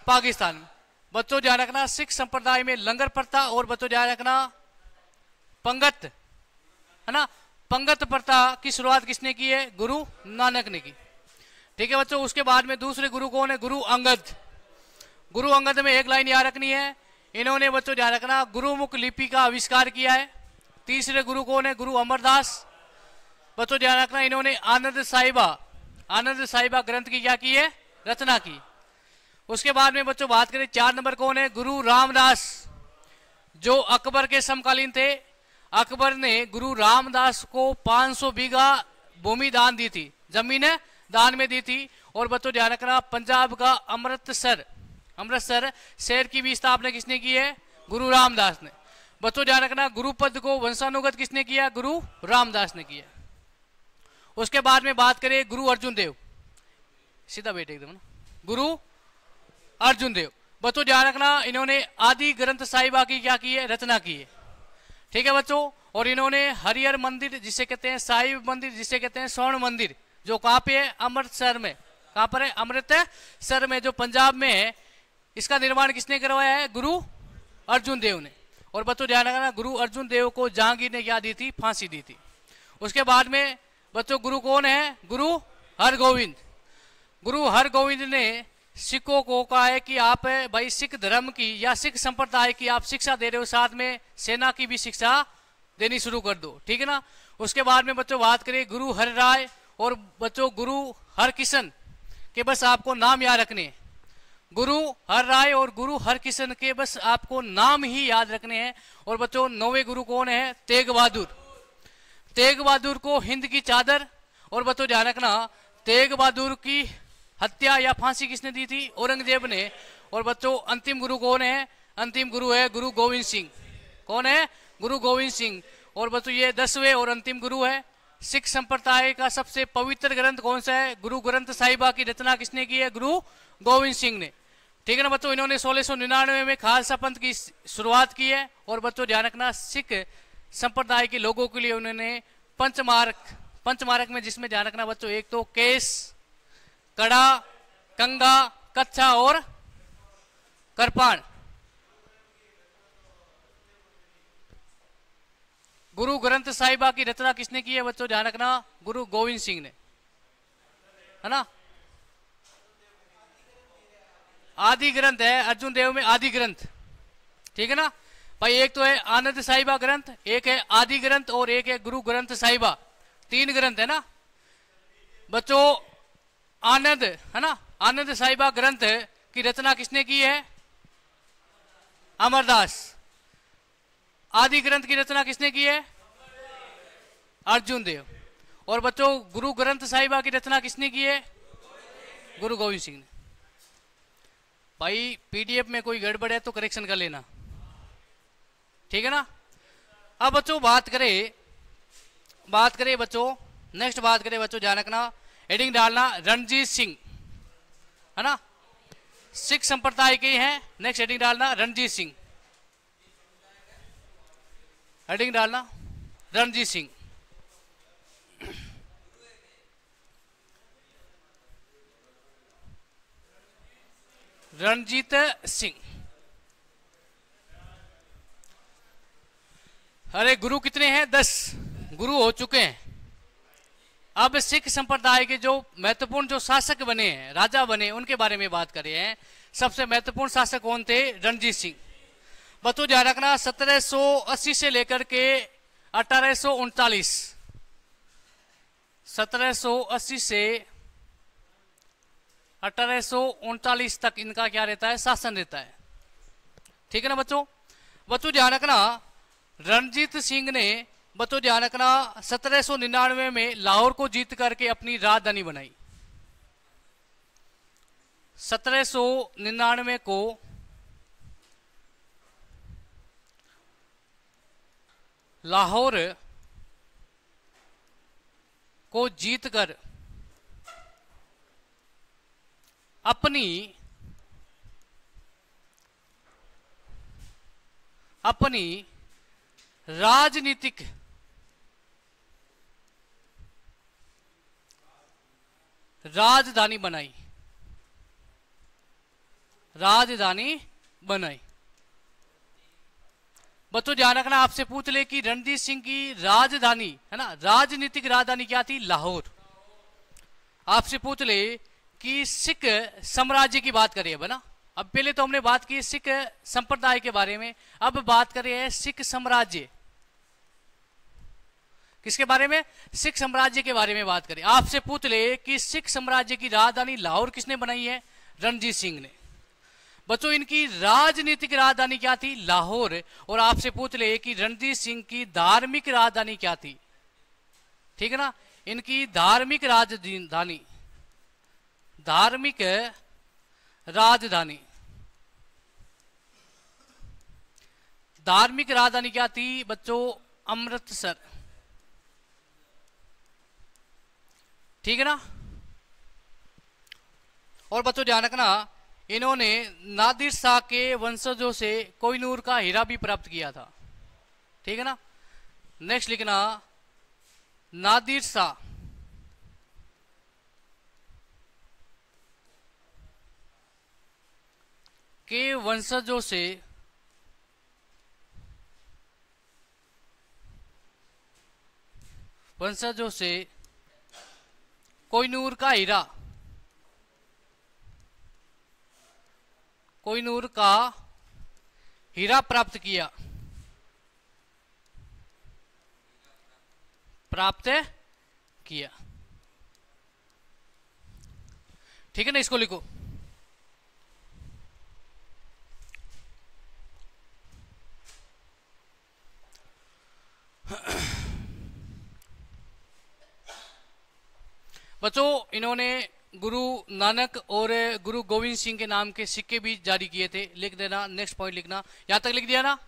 पाकिस्तान में। बच्चों ध्यान रखना, सिख संप्रदाय में लंगर प्रथा, और बच्चों ध्यान रखना पंगत, है ना, पंगत प्रथा की शुरुआत किसने की है? गुरु नानक ने की, ठीक है बच्चों। उसके बाद में दूसरे गुरु कौन है? गुरु अंगद। गुरु अंगद में एक लाइन याद रखनी है, इन्होंने बच्चों ध्यान रखना गुरुमुख लिपि का आविष्कार किया है। तीसरे गुरु कौन है? गुरु अमरदास। बच्चों ध्यान रखना इन्होंने आनंद साहिबा ग्रंथ की क्या की है? रचना की। उसके बाद में बच्चों बात करें 4 नंबर कौन है? गुरु रामदास, जो अकबर के समकालीन थे। अकबर ने गुरु रामदास को 500 बीघा भूमि दान दी थी, जमीन दान में दी थी। और बच्चों ध्यान रखना पंजाब का अमृतसर शहर की भी स्थापना किसने की है? गुरु रामदास ने। बच्चों ध्यान रखना गुरु पद को वंशानुगत किसने किया? गुरु रामदास ने किया। उसके बाद में बात करें गुरु अर्जुन देव, सीधा बैठे एकदम ना, गुरु अर्जुन देव। बच्चों ध्यान रखना इन्होंने आदि ग्रंथ साहिबा की क्या की है? रचना की है, ठीक है बच्चों। और इन्होंने हरिहर मंदिर जिसे कहते हैं, साहिब मंदिर जिसे कहते हैं, स्वर्ण मंदिर, जो कहाँ पे है? अमृतसर में। कहाँ पर है? अमृतसर में, जो पंजाब में है। इसका निर्माण किसने करवाया है? गुरु अर्जुन देव ने। और बच्चों ध्यान रखना गुरु अर्जुन देव को जहांगीर ने क्या दी थी? फांसी दी थी। उसके बाद में बच्चों गुरु कौन है? गुरु हरगोविंद। गुरु हरगोविंद ने सिखों को कहा है कि आप भाई सिख धर्म की या सिख संप्रदाय की आप शिक्षा दे रहे हो, साथ में सेना की भी शिक्षा देनी शुरू कर दो, ठीक है ना। उसके बाद में बच्चों बात करें गुरु हरराय और बच्चों गुरु हरकिशन के, बस आपको नाम याद रखने हैं। गुरु हरराय और गुरु हरकिशन के बस आपको नाम ही याद रखने हैं। और बच्चों 9वें गुरु कौन है? तेग बहादुर। तेग बहादुर को हिंद की चादर, और बच्चों ध्यान रखना तेग बहादुर की हत्या या फांसी किसने दी थी? औरंगजेब ने। और बच्चों अंतिम गुरु कौन है? अंतिम गुरु है गुरु गोविंद सिंह। कौन है? गुरु गोविंद सिंह। और बच्चों ये 10वें और अंतिम गुरु है। सिख संप्रदाय का सबसे पवित्र ग्रंथ कौन सा है? गुरु ग्रंथ साहिबा की रचना किसने की है? गुरु गोविंद सिंह ने। ठीक है ना बच्चों, इन्होंने 1699 में खालसा पंथ की शुरुआत की है। और बच्चों ध्यान रखना, सिख संप्रदाय के लोगों के लिए उन्होंने पंचमार्क में, जिसमें ध्यान रखना बच्चों, एक तो केस, कड़ा, कंगा, कच्छा और करपान। गुरु ग्रंथ साहिबा की रचना किसने की है बच्चों? ध्यान रखना, गुरु गोविंद सिंह ने, है ना। आदि ग्रंथ है अर्जुन देव में, आदि ग्रंथ। ठीक है ना भाई, एक तो है आनंद साहिबा ग्रंथ, एक है आदि ग्रंथ और एक है गुरु ग्रंथ साहिबा। 3 ग्रंथ है ना बच्चों। आनंद, है ना, आनंद साहिबा ग्रंथ की रचना किसने की है? अमरदास। आदि ग्रंथ की रचना किसने की है? अर्जुन देव। और बच्चों गुरु ग्रंथ साहिबा की रचना किसने की है? गुरु गोविंद सिंह ने। भाई पीडीएफ में कोई गड़बड़ है तो करेक्शन कर लेना, ठीक है ना। अब बच्चों बात करें बच्चों, नेक्स्ट बात करें बच्चों, ध्यान रखना, हेडिंग डालना रणजीत सिंह, है ना, सिख संप्रदाय के हैं। नेक्स्ट हेडिंग डालना रणजीत सिंह, हेडिंग डालना रणजीत सिंह। रणजीत सिंह। अरे गुरु कितने हैं? 10 गुरु हो चुके हैं। अब सिख संप्रदाय के जो महत्वपूर्ण जो शासक बने हैं, राजा बने, उनके बारे में बात कर रहे हैं। सबसे महत्वपूर्ण शासक कौन थे? रणजीत सिंह। बच्चों ध्यान रखना, 1780 से लेकर के 1839, 1780 से 1839 तक इनका क्या रहता है? शासन रहता है, ठीक है ना बच्चों। बच्चों ध्यान रखना, रणजीत सिंह ने बच्चों ध्यान रखना 1799 में लाहौर को जीत करके अपनी राजधानी बनाई। 1799 को लाहौर को जीतकर अपनी राजनीतिक राजधानी बनाई। बच्चों ध्यान रखना, आपसे पूछ ले कि रणजीत सिंह की राजधानी, है ना, राजनीतिक राजधानी क्या थी? लाहौर। आपसे पूछ ले कि सिख साम्राज्य की बात करिए बना। अब पहले तो हमने बात की सिख संप्रदाय के बारे में, अब बात कर रहे हैं सिख साम्राज्य। किसके बारे में? सिख साम्राज्य के बारे में बात करें। आपसे पूछ ले कि सिख साम्राज्य की राजधानी लाहौर किसने बनाई है? रणजीत सिंह ने। बच्चों इनकी राजनीतिक राजधानी क्या थी? लाहौर। और आपसे पूछ ले कि रणजीत सिंह की धार्मिक राजधानी क्या थी? ठीक है ना, इनकी धार्मिक राजधानी क्या थी बच्चों? अमृतसर, ठीक है ना। और बच्चों ध्यान रखना, इन्होंने नादिर शाह के वंशजों से कोहिनूर का हीरा भी प्राप्त किया था, ठीक है ना। नेक्स्ट लिखना, नादिर शाह के वंशजों से कोहिनूर का हीरा प्राप्त किया, ठीक है ना। इसको लिखो। बच्चों इन्होंने गुरु नानक और गुरु गोविंद सिंह के नाम के सिक्के भी जारी किए थे। लिख देना, नेक्स्ट पॉइंट लिखना, यहां तक लिख दिया ना।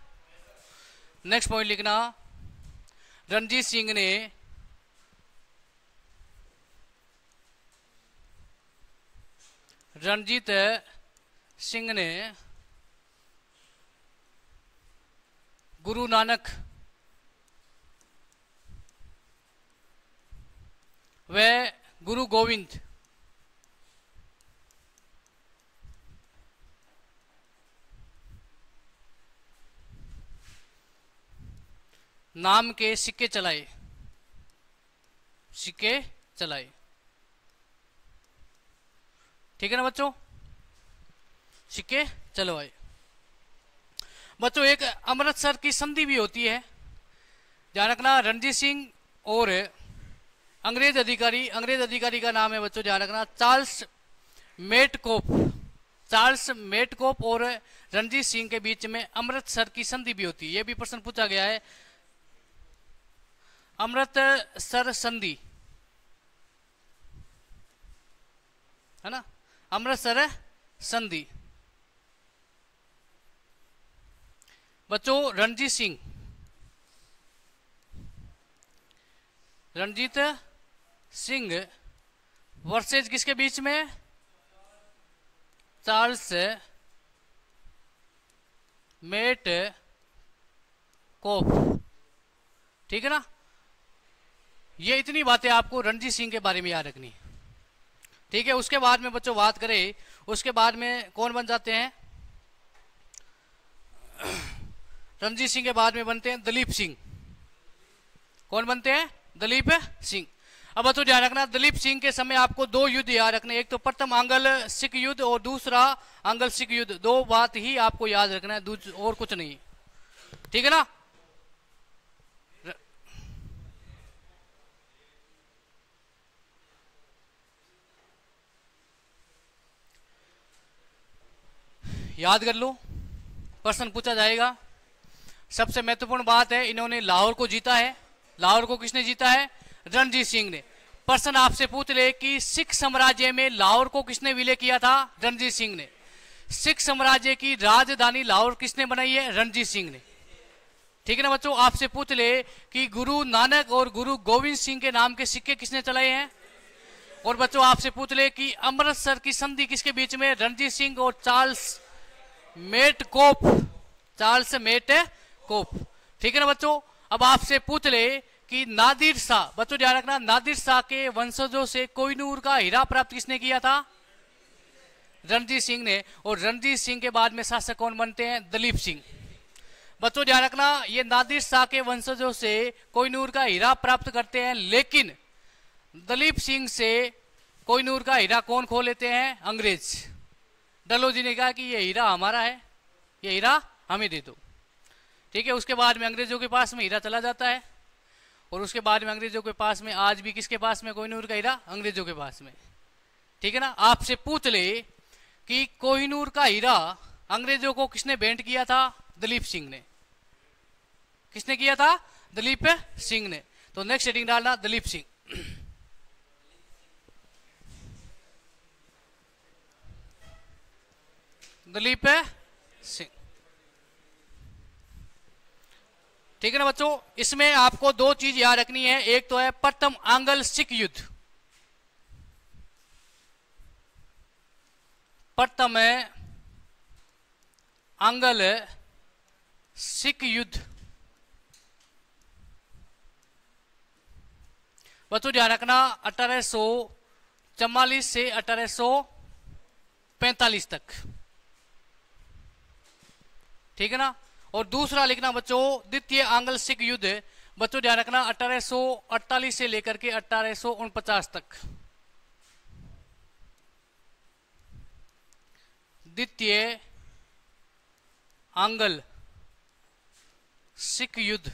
नेक्स्ट पॉइंट लिखना, रणजीत सिंह ने गुरु नानक व गुरु गोविंद नाम के सिक्के चलाए। ठीक है ना बच्चों, सिक्के चलवाए। बच्चों एक अमृतसर की संधि भी होती है, ध्यान रखना। रणजीत सिंह और अंग्रेज अधिकारी का नाम है बच्चों, ध्यान रखना, चार्ल्स मेटकोप और रणजीत सिंह के बीच में अमृतसर की संधि भी होती है। यह भी प्रश्न पूछा गया है, अमृतसर संधि है ना, अमृतसर संधि। बच्चों रणजीत सिंह वर्सेज किसके बीच में? चार्ल्स मेटकोप। ठीक है ना, ये इतनी बातें आपको रणजीत सिंह के बारे में याद रखनी है। ठीक है, उसके बाद में बच्चों बात करें, उसके बाद में कौन बन जाते हैं? रणजीत सिंह के बाद में बनते हैं दलीप सिंह। कौन बनते हैं? दलीप सिंह। अब बच्चों ध्यान रखना, दलीप सिंह के समय आपको दो युद्ध याद रखने, एक तो प्रथम आंग्ल सिख युद्ध और दूसरा आंग्ल सिख युद्ध। दो बात ही आपको याद रखना है, और कुछ नहीं। ठीक है ना। याद कर लो, प्रश्न पूछा जाएगा। सबसे महत्वपूर्ण बात है, इन्होंने लाहौर को जीता है। लाहौर को किसने जीता है? रणजीत सिंह ने। प्रश्न आपसे पूछ ले कि सिख साम्राज्य में लाहौर को किसने विलय किया था? रणजीत सिंह ने। सिख साम्राज्य की राजधानी लाहौर किसने बनाई है? रणजीत सिंह ने। ठीक है ना बच्चों। आपसे पूछ ले कि गुरु नानक और गुरु गोविंद सिंह के नाम के सिक्के किसने चलाए हैं? और बच्चों आपसे पूछ ले कि अमृतसर की संधि किसके बीच में? रणजीत सिंह और चार्ल्स मेटकोप। ठीक है ना बच्चों। अब आपसे पूछ ले कि नादिर शाह, बच्चों ध्यान रखना, नादिर शाह के वंशजों से कोहिनूर का हीरा प्राप्त किसने किया था? रणजीत सिंह ने। और रणजीत सिंह के बाद में शासक कौन बनते हैं? दलीप सिंह। बच्चों ध्यान रखना, ये नादिर शाह के वंशजों से कोहिनूर का हीरा प्राप्त करते हैं, लेकिन दलीप सिंह से कोहिनूर का हीरा कौन खो लेते हैं? अंग्रेज। डलहौजी ने कहा कि ये हीरा हमारा है, ये हीरा हमें दे दो। ठीक है, उसके बाद में अंग्रेजों के पास में हीरा चला जाता है, और उसके बाद में अंग्रेजों के पास में, आज भी किसके पास में कोहिनूर का हीरा? अंग्रेजों के पास में। ठीक है ना। आपसे पूछ ले कि कोहिनूर का हीरा अंग्रेजों को किसने भेंट किया था? दलीप सिंह ने। किसने किया था? दलीप सिंह ने। तो नेक्स्ट हेडिंग डालना दलीप सिंह। दलीप सिंह। ठीक है ना बच्चों। इसमें आपको दो चीज याद रखनी है, एक तो है प्रथम आंग्ल सिख युद्ध। प्रथम आंग्ल सिख युद्ध। बच्चों ध्यान रखना, 1844 से 1845 तक। ठीक है ना। और दूसरा लिखना बच्चों द्वितीय आंग्ल सिख युद्ध। बच्चों ध्यान रखना, 1848 से लेकर के 1849 तक। द्वितीय आंग्ल सिख युद्ध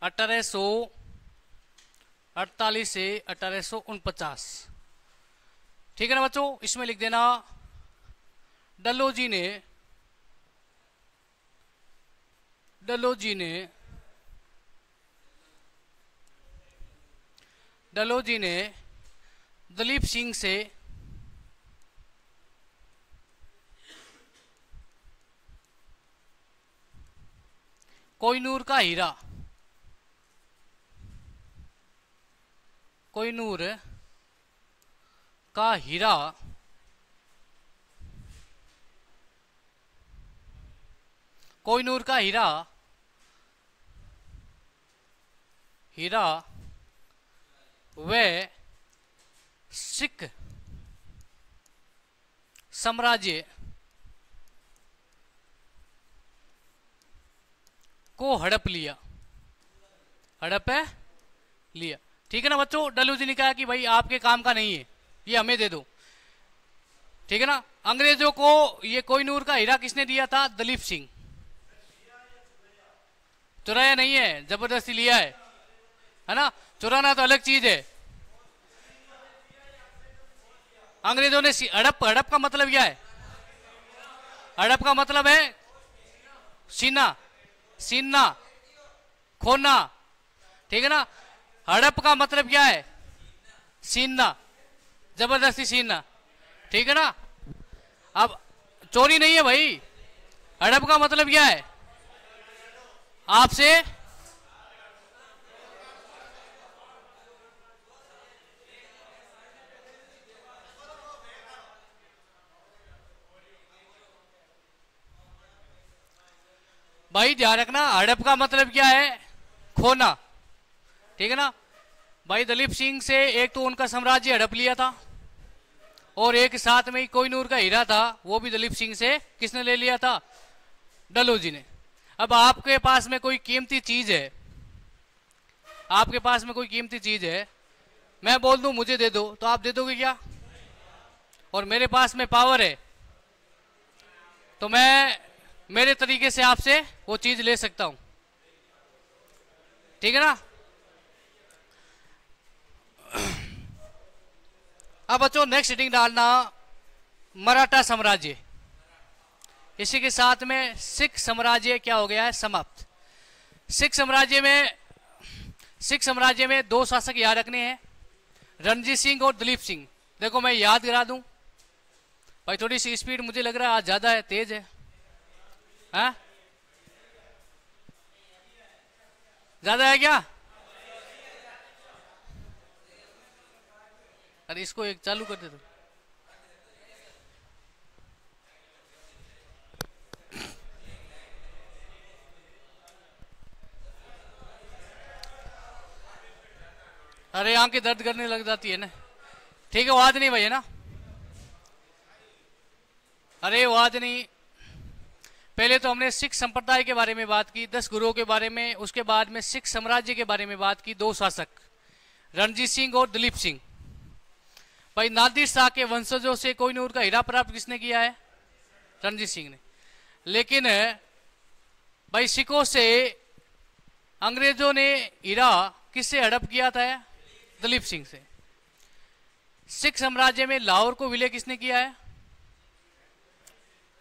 1848 से 1849। ठीक है ना बच्चों। इसमें लिख देना, डलहौजी ने डलहौजी ने दलीप सिंह से कोहिनूर का हीरा, कोहिनूर का हीरा कोहिनूर का हीरा हीरा व सिख साम्राज्य को हड़प लिया, हड़प लिया। ठीक है ना बच्चों, डलहौजी ने कहा कि भाई आपके काम का नहीं है, ये हमें दे दो। ठीक है ना। अंग्रेजों को ये कोहिनूर का हीरा किसने दिया था? दलीप सिंह। चुराया नहीं है, जबरदस्ती लिया है ना। चुराना तो अलग चीज है। अंग्रेजों ने हड़प, हड़प का मतलब क्या है? हड़प का मतलब है सीना, सीना, खोना। ठीक है ना। हड़प का मतलब क्या है? सीना, जबरदस्ती सीना। ठीक है ना। अब चोरी नहीं है भाई, हड़प का मतलब क्या है? आपसे भाई ध्यान रखना, हड़प का मतलब क्या है? खोना। ठीक है ना। भाई दलीप सिंह से एक तो उनका साम्राज्य हड़प लिया था, और एक साथ में ही कोहिनूर का हीरा था, वो भी दलीप सिंह से किसने ले लिया था? डलहौजी ने। अब आपके पास में कोई कीमती चीज है, आपके पास में कोई कीमती चीज है, मैं बोल दूं मुझे दे दो, तो आप दे दोगे क्या? और मेरे पास में पावर है, तो मैं मेरे तरीके से आपसे वो चीज ले सकता हूं। ठीक है ना। अब बच्चों नेक्स्ट हेडिंग डालना मराठा साम्राज्य। इसी के साथ में सिख साम्राज्य क्या हो गया है? समाप्त। सिख साम्राज्य में दो शासक याद रखने हैं, रणजीत सिंह और दलीप सिंह। देखो मैं याद करा दूं भाई, थोड़ी सी स्पीड मुझे लग रहा है आज ज्यादा है, तेज है। हाँ ज्यादा है क्या? अरे इसको एक चालू कर दे दो। अरे आंखें दर्द करने लग जाती है ना। ठीक है, वाद नहीं भाई, है ना। अरे वाद नहीं। पहले तो हमने सिख संप्रदाय के बारे में बात की, 10 गुरुओं के बारे में, उसके बाद में सिख साम्राज्य के बारे में बात की, दो शासक रणजीत सिंह और दलीप सिंह। भाई नादिर शाह के वंशजों से कोहिनूर का हीरा प्राप्त किसने किया है? रणजीत सिंह ने। लेकिन भाई सिखों से अंग्रेजों ने हीरा किससे हड़प किया था? दलीप सिंह से। सिख साम्राज्य में लाहौर को विलय किसने किया है?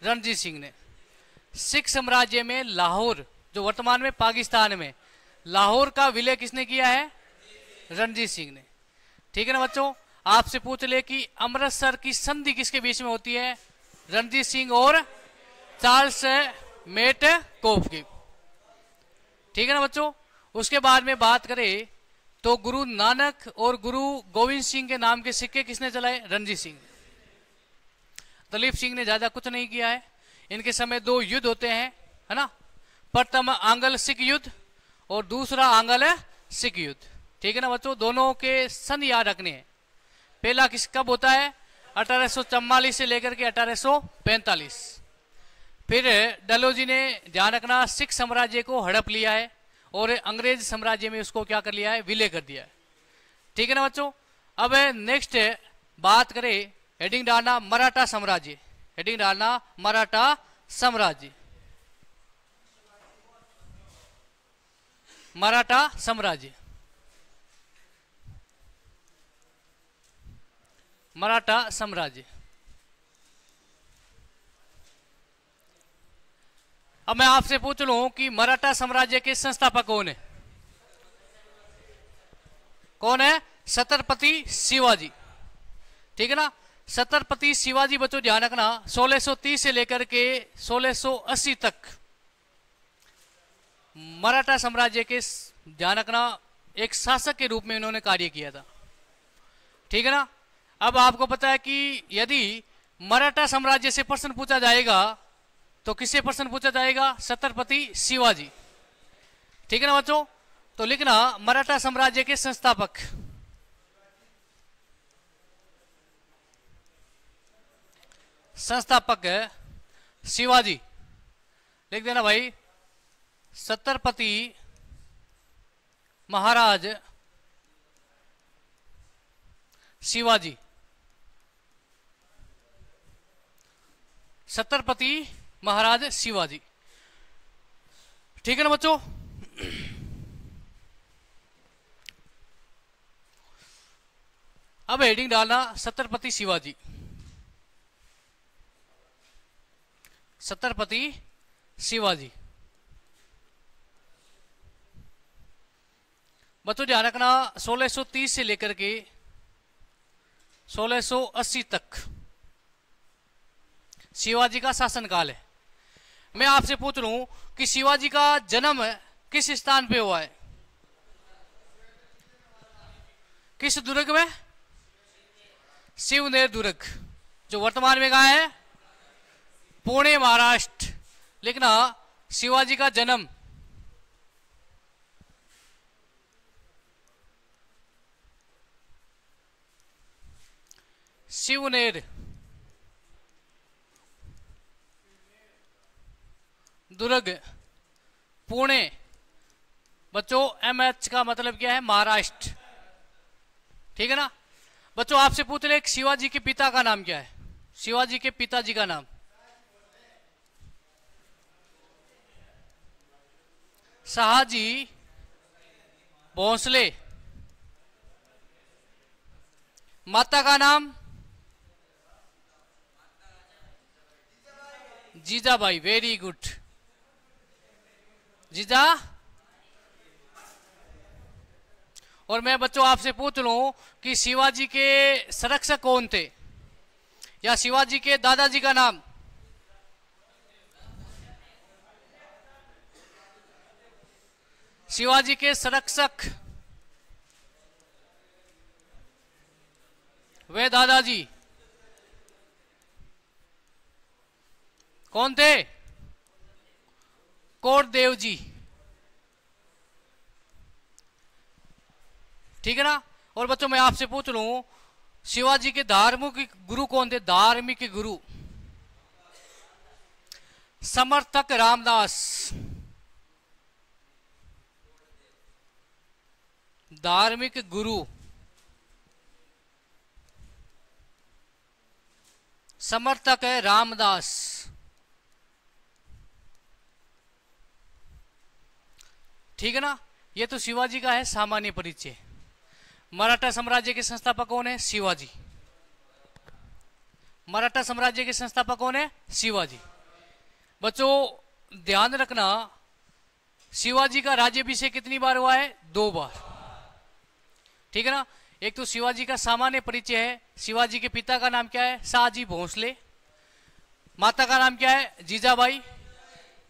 रणजीत सिंह ने। सिख साम्राज्य में लाहौर, जो वर्तमान में पाकिस्तान में, लाहौर का विलय किसने किया है? रणजीत सिंह ने। ठीक है ना बच्चों। आपसे पूछ ले कि अमृतसर की संधि किसके बीच में होती है? रणजीत सिंह और चार्ल्स मेटकॉफ की। ठीक है ना बच्चों। उसके बाद में बात करें तो गुरु नानक और गुरु गोविंद सिंह के नाम के सिक्के किसने चलाए? रणजीत सिंह। दलीप सिंह ने ज्यादा कुछ नहीं किया है। इनके समय दो युद्ध होते हैं, है ना। प्रथम आंग्ल सिख युद्ध और दूसरा आंग्ल सिख युद्ध। ठीक है ना बच्चों। दोनों के सन याद रखने हैं। पहला किस कब होता है? 1844 से लेकर के 1845। फिर डलहौजी ने ध्यान रखना सिख साम्राज्य को हड़प लिया है और अंग्रेज साम्राज्य में उसको क्या कर लिया है? विलय कर दिया है। ठीक है ना बच्चों। अब नेक्स्ट बात करें, हेडिंग डालना मराठा साम्राज्य। हेडिंग डालना मराठा साम्राज्य। मराठा साम्राज्य, मराठा साम्राज्य। अब मैं आपसे पूछ लूं कि मराठा साम्राज्य के संस्थापक कौन है? कौन है? छत्रपति शिवाजी। ठीक है ना, छत्रपति शिवाजी बच्चों ध्यान रखना 1630 से लेकर के 1680 तक मराठा साम्राज्य के ध्यान रखना एक शासक के रूप में इन्होंने कार्य किया था। ठीक है ना, अब आपको पता है कि यदि मराठा साम्राज्य से प्रश्न पूछा जाएगा तो किससे प्रश्न पूछा जाएगा? छत्रपति शिवाजी। ठीक है ना बच्चों, तो लिखना मराठा साम्राज्य के संस्थापक। संस्थापक है शिवाजी, लिख देना भाई छत्रपति महाराज शिवाजी। छत्रपति महाराज शिवाजी। ठीक है ना बच्चों, अब हेडिंग डालना छत्रपति शिवाजी। छत्रपति शिवाजी बच्चों ध्यान रखना 1630 से लेकर के 1680 तक शिवाजी का शासनकाल है। मैं आपसे पूछ लूं कि शिवाजी का जन्म किस स्थान पे हुआ है? किस दुर्ग में? शिवनेर दुर्ग, जो वर्तमान में कहा है पुणे महाराष्ट्र। लिखना शिवाजी का जन्म शिवनेर दुर्ग पुणे। बच्चों MH का मतलब क्या है? महाराष्ट्र। ठीक है ना बच्चों, आपसे पूछ ले शिवाजी के पिता का नाम क्या है? शिवाजी के पिताजी का नाम शहाजी भोंसले। माता का नाम जीजाबाई। वेरी गुड, जीजा। और मैं बच्चों आपसे पूछ लूं कि शिवाजी के संरक्षक कौन थे, या शिवाजी के दादाजी का नाम? शिवाजी के संरक्षक वे दादाजी कौन थे? कोटदेव जी। ठीक है ना, और बच्चों मैं आपसे पूछ लूं शिवाजी के धार्मिक गुरु कौन थे? धार्मिक गुरु समर्थक रामदास। धार्मिक गुरु समर्थक है रामदास। ठीक है ना, ये तो शिवाजी का है सामान्य परिचय। मराठा साम्राज्य के संस्थापक कौन है? शिवाजी। मराठा साम्राज्य के संस्थापक कौन है? शिवाजी। बच्चों ध्यान रखना शिवाजी का राज्याभिषेक कितनी बार हुआ है? 2 बार। ठीक है ना, एक तो शिवाजी का सामान्य परिचय है। शिवाजी के पिता का नाम क्या है? शाहजी भोंसले। माता का नाम क्या है? जीजाबाई।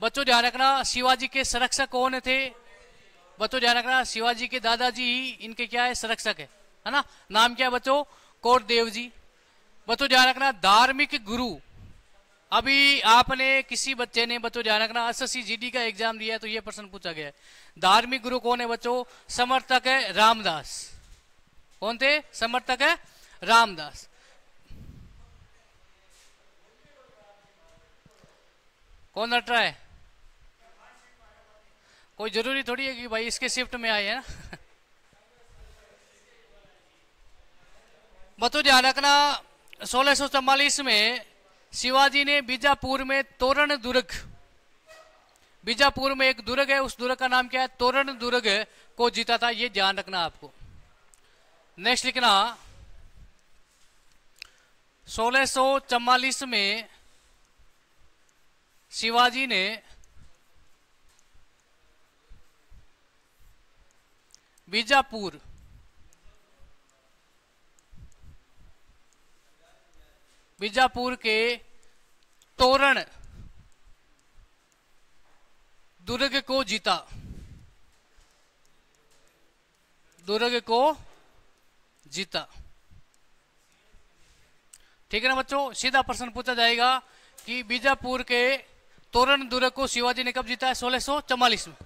बच्चों ध्यान रखना शिवाजी के संरक्षक कौन थे? बच्चों ध्यान रखना शिवाजी के दादाजी ही इनके क्या है? संरक्षक है ना। नाम क्या है बच्चों? कोटदेव जी। बच्चों ध्यान रखना धार्मिक गुरु, अभी आपने किसी बच्चे ने बच्चों ध्यान रखना SSC GD का एग्जाम दिया है तो ये प्रश्न पूछा गया है। धार्मिक गुरु कौन है बच्चों? समर्थक है रामदास। कौन थे? समर्थक है रामदास। कौन रट रहा है? कोई जरूरी थोड़ी है कि भाई इसके शिफ्ट में आए है ना। बच्चों ध्यान रखना 1644 में शिवाजी ने बीजापुर में तोरण दुर्ग, बीजापुर में एक दुर्ग है, उस दुर्ग का नाम क्या है? तोरण दुर्ग को जीता था। ये ध्यान रखना आपको। नेक्स्ट लिखना 1644 में शिवाजी ने बीजापुर बीजापुर के तोरण दुर्ग को जीता। दुर्ग को जीता। ठीक है ना बच्चों, सीधा प्रश्न पूछा जाएगा कि बीजापुर के तोरण दुर्ग को शिवाजी ने कब जीता है? 1644 में।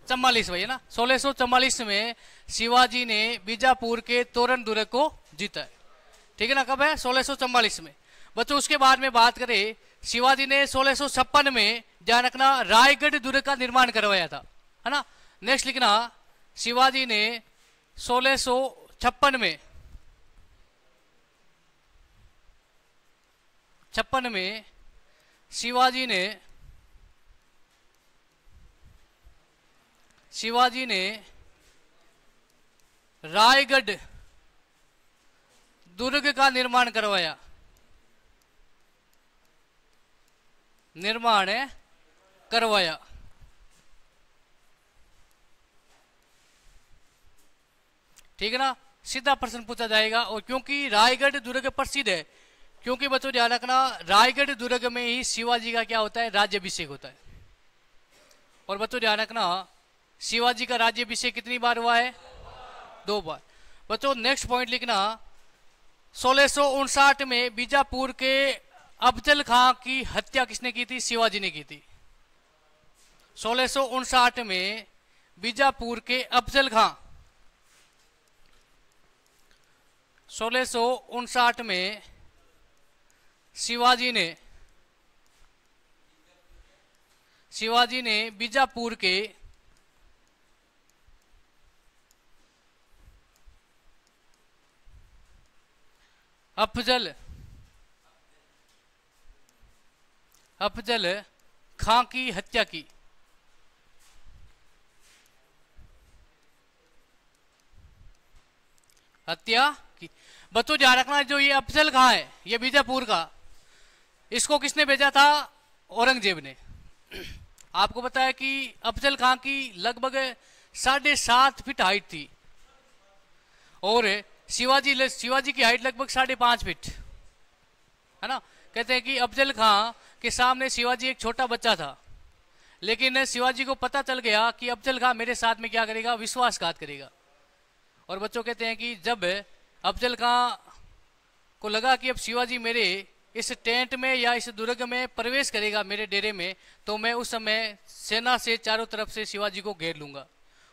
44 भाई है ना, 1644 में शिवाजी ने बीजापुर के तोरण दुर्ग को जीता है। ठीक है ना, कब है? 1644 में। बच्चों उसके बाद में बात करें, शिवाजी ने 1656 में ध्यान रखना रायगढ़ दुर्ग का निर्माण करवाया था, है ना। नेक्स्ट लिखना, शिवाजी ने 1656 में 56 में शिवाजी ने रायगढ़ दुर्ग का निर्माण करवाया। ठीक है ना, सीधा प्रश्न पूछा जाएगा। और क्योंकि रायगढ़ दुर्ग प्रसिद्ध है, क्योंकि बच्चों ध्यान रखना रायगढ़ दुर्ग में ही शिवाजी का क्या होता है? राज्याभिषेक होता है। और बच्चों ध्यान रखना शिवाजी का राज्याभिषेक कितनी बार हुआ है? 2 बार। बच्चों नेक्स्ट पॉइंट लिखना, 1659 में बीजापुर के अफजल खां की हत्या किसने की थी? शिवाजी ने की थी। 1659 में बीजापुर के अफजल खां 1659 में शिवाजी ने बीजापुर के अफजल खां की हत्या की। बच्चों ध्यान रखना, जो ये अफजल खां है, ये बीजापुर का, इसको किसने भेजा था? औरंगजेब ने। आपको पता है कि अफजल खां की लगभग 7.5 फीट हाइट थी और शिवाजी की हाइट लगभग 5.5 फीट, है ना। कहते हैं कि अफजल खां के सामने शिवाजी एक छोटा बच्चा था, लेकिन शिवाजी को पता चल गया कि अफजल खां मेरे साथ में क्या करेगा? विश्वासघात करेगा। और बच्चों कहते हैं कि जब अफजल खां को लगा कि अब शिवाजी मेरे इस टेंट में या इस दुर्ग में प्रवेश करेगा, मेरे डेरे में, तो मैं उस समय सेना से चारों तरफ से शिवाजी को घेर लूंगा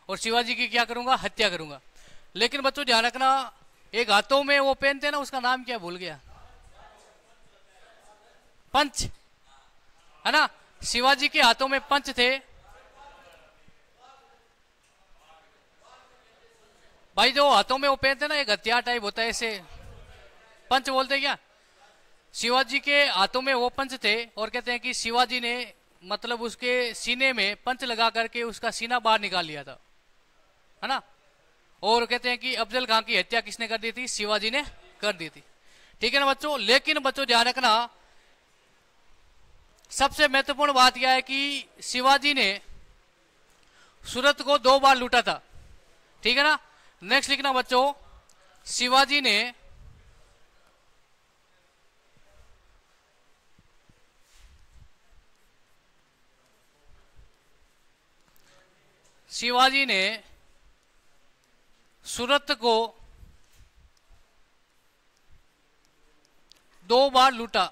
और शिवाजी की क्या करूंगा? हत्या करूंगा। लेकिन बच्चों ध्यान रखना, एक हाथों में वो पहनते हैं ना, उसका नाम क्या भूल गया? पंच, है ना। शिवाजी के हाथों में पंच थे। भाई जो हाथों में वो पहनते ना, एक हथियार टाइप होता है, ऐसे पंच बोलते हैं क्या? शिवाजी के हाथों में वो पंच थे और कहते हैं कि शिवाजी ने मतलब उसके सीने में पंच लगा करके उसका सीना बाहर निकाल लिया था, है ना। और कहते हैं कि अफजल खां की हत्या किसने कर दी थी? शिवाजी ने कर दी थी। ठीक है ना बच्चों। लेकिन बच्चों ध्यान रखना, सबसे महत्वपूर्ण बात यह है कि शिवाजी ने सूरत को 2 बार लूटा था। ठीक है ना। नेक्स्ट लिखना बच्चों, शिवाजी ने सूरत को 2 बार लूटा।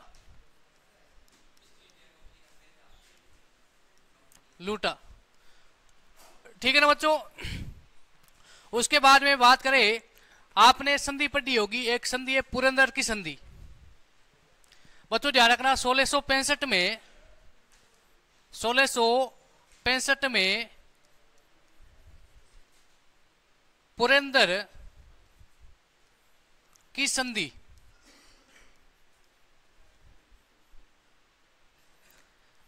ठीक है ना बच्चों। उसके बाद में बात करें, आपने संधि पढ़ी होगी, एक संधि है पुरंदर की संधि। बच्चों ध्यान रखना, 1665 में पुरंदर की संधि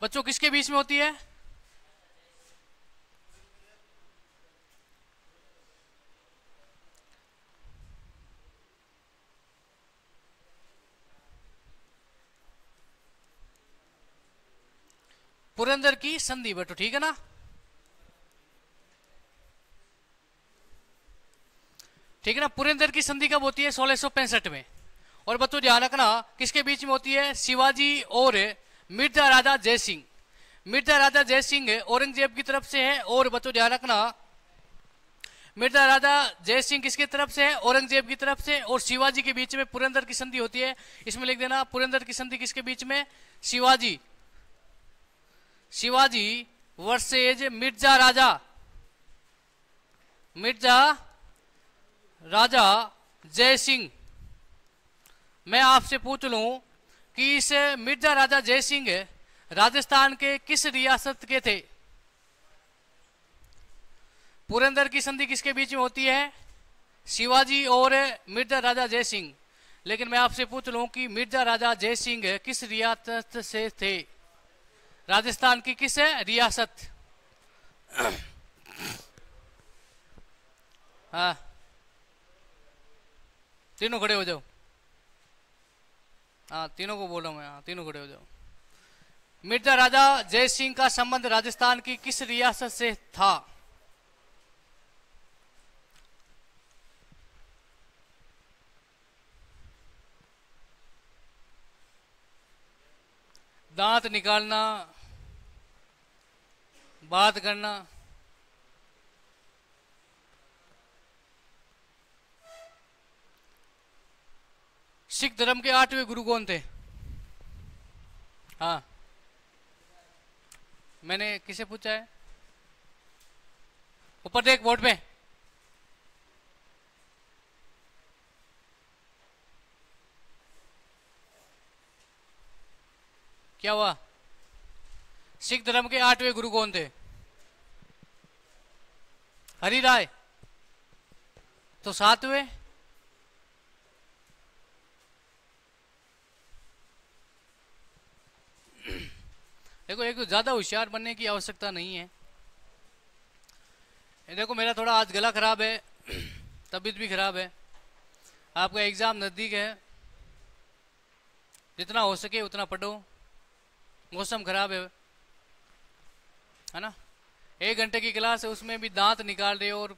बच्चों किसके बीच में होती है? पुरंदर की संधि बटो। ठीक है ना। ठीक है ना। पुरंदर की संधि कब होती है? 1665 में। और बच्चों ध्यान रखना किसके बीच में होती है, शिवाजी और मिर्जा राजा जय सिंह। मिर्जा राजा जय सिंह औरंगजेब की तरफ से है, और बच्चों ध्यान रखना मिर्जा राजा जय सिंह किसकी तरफ से है, औरंगजेब की तरफ से। और शिवाजी के बीच में पुरंदर की संधि होती है, इसमें लिख देना पुरंदर की संधि किसके बीच में, शिवाजी, शिवाजी वर्सेज मिर्जा राजा, मिर्जा राजा जय सिंह। मैं आपसे पूछ लूं कि इस मिर्जा राजा जय सिंह राजस्थान के किस रियासत के थे। पुरंदर की संधि किसके बीच में होती है, शिवाजी और मिर्जा राजा जय सिंह। लेकिन मैं आपसे पूछ लूं कि मिर्जा राजा जय सिंह किस रियासत से थे, राजस्थान की किस रियासत। हाँ तीनों खड़े हो जाओ, हाँ तीनों को बोल रहा हूं मैं, हाँ तीनों खड़े हो जाओ। मिर्जा राजा जय सिंह का संबंध राजस्थान की किस रियासत से था। दांत निकालना, बात करना। सिख धर्म के 8वें गुरु कौन थे। हाँ मैंने किसे पूछा है, ऊपर देख बोर्ड पे। क्या हुआ, सिख धर्म के 8वें गुरु कौन थे, हरि राय। तो 7वें, देखो एक तो ज्यादा होशियार बनने की आवश्यकता नहीं है। देखो मेरा थोड़ा आज गला खराब है, तबीयत भी खराब है, आपका एग्जाम नजदीक है, जितना हो सके उतना पढ़ो, मौसम खराब है ना। 1 घंटे की क्लास है, उसमें भी दांत निकाल रहे हो। और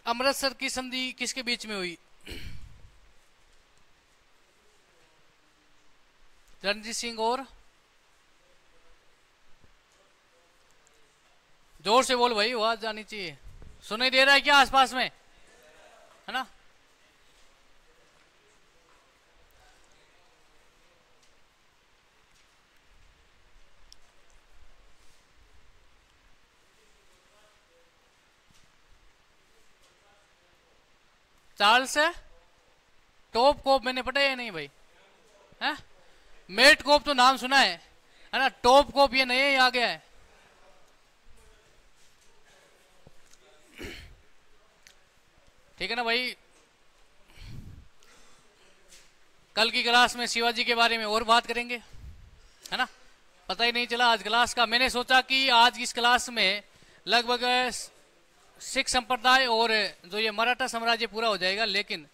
अमृतसर की संधि किसके बीच में हुई, रणजीत सिंह और, जोर से बोल भाई, आवाज आनी चाहिए। सुनाई दे रहा है क्या आसपास में, है ना। चार्ल्स टॉप कोप मैंने पढ़ा है नहीं भाई, है। मेट कोप तो नाम सुना है ना, टॉप कोप ये नए आ गया है। ठीक है ना भाई, कल की क्लास में शिवाजी के बारे में और बात करेंगे, है ना। पता ही नहीं चला आज क्लास का। मैंने सोचा कि आज की इस क्लास में लगभग सिख संप्रदाय और जो ये मराठा साम्राज्य पूरा हो जाएगा, लेकिन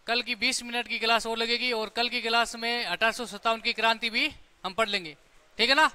कल की 20 मिनट की क्लास और लगेगी, और कल की क्लास में 1857 की क्रांति भी हम पढ़ लेंगे। ठीक है ना।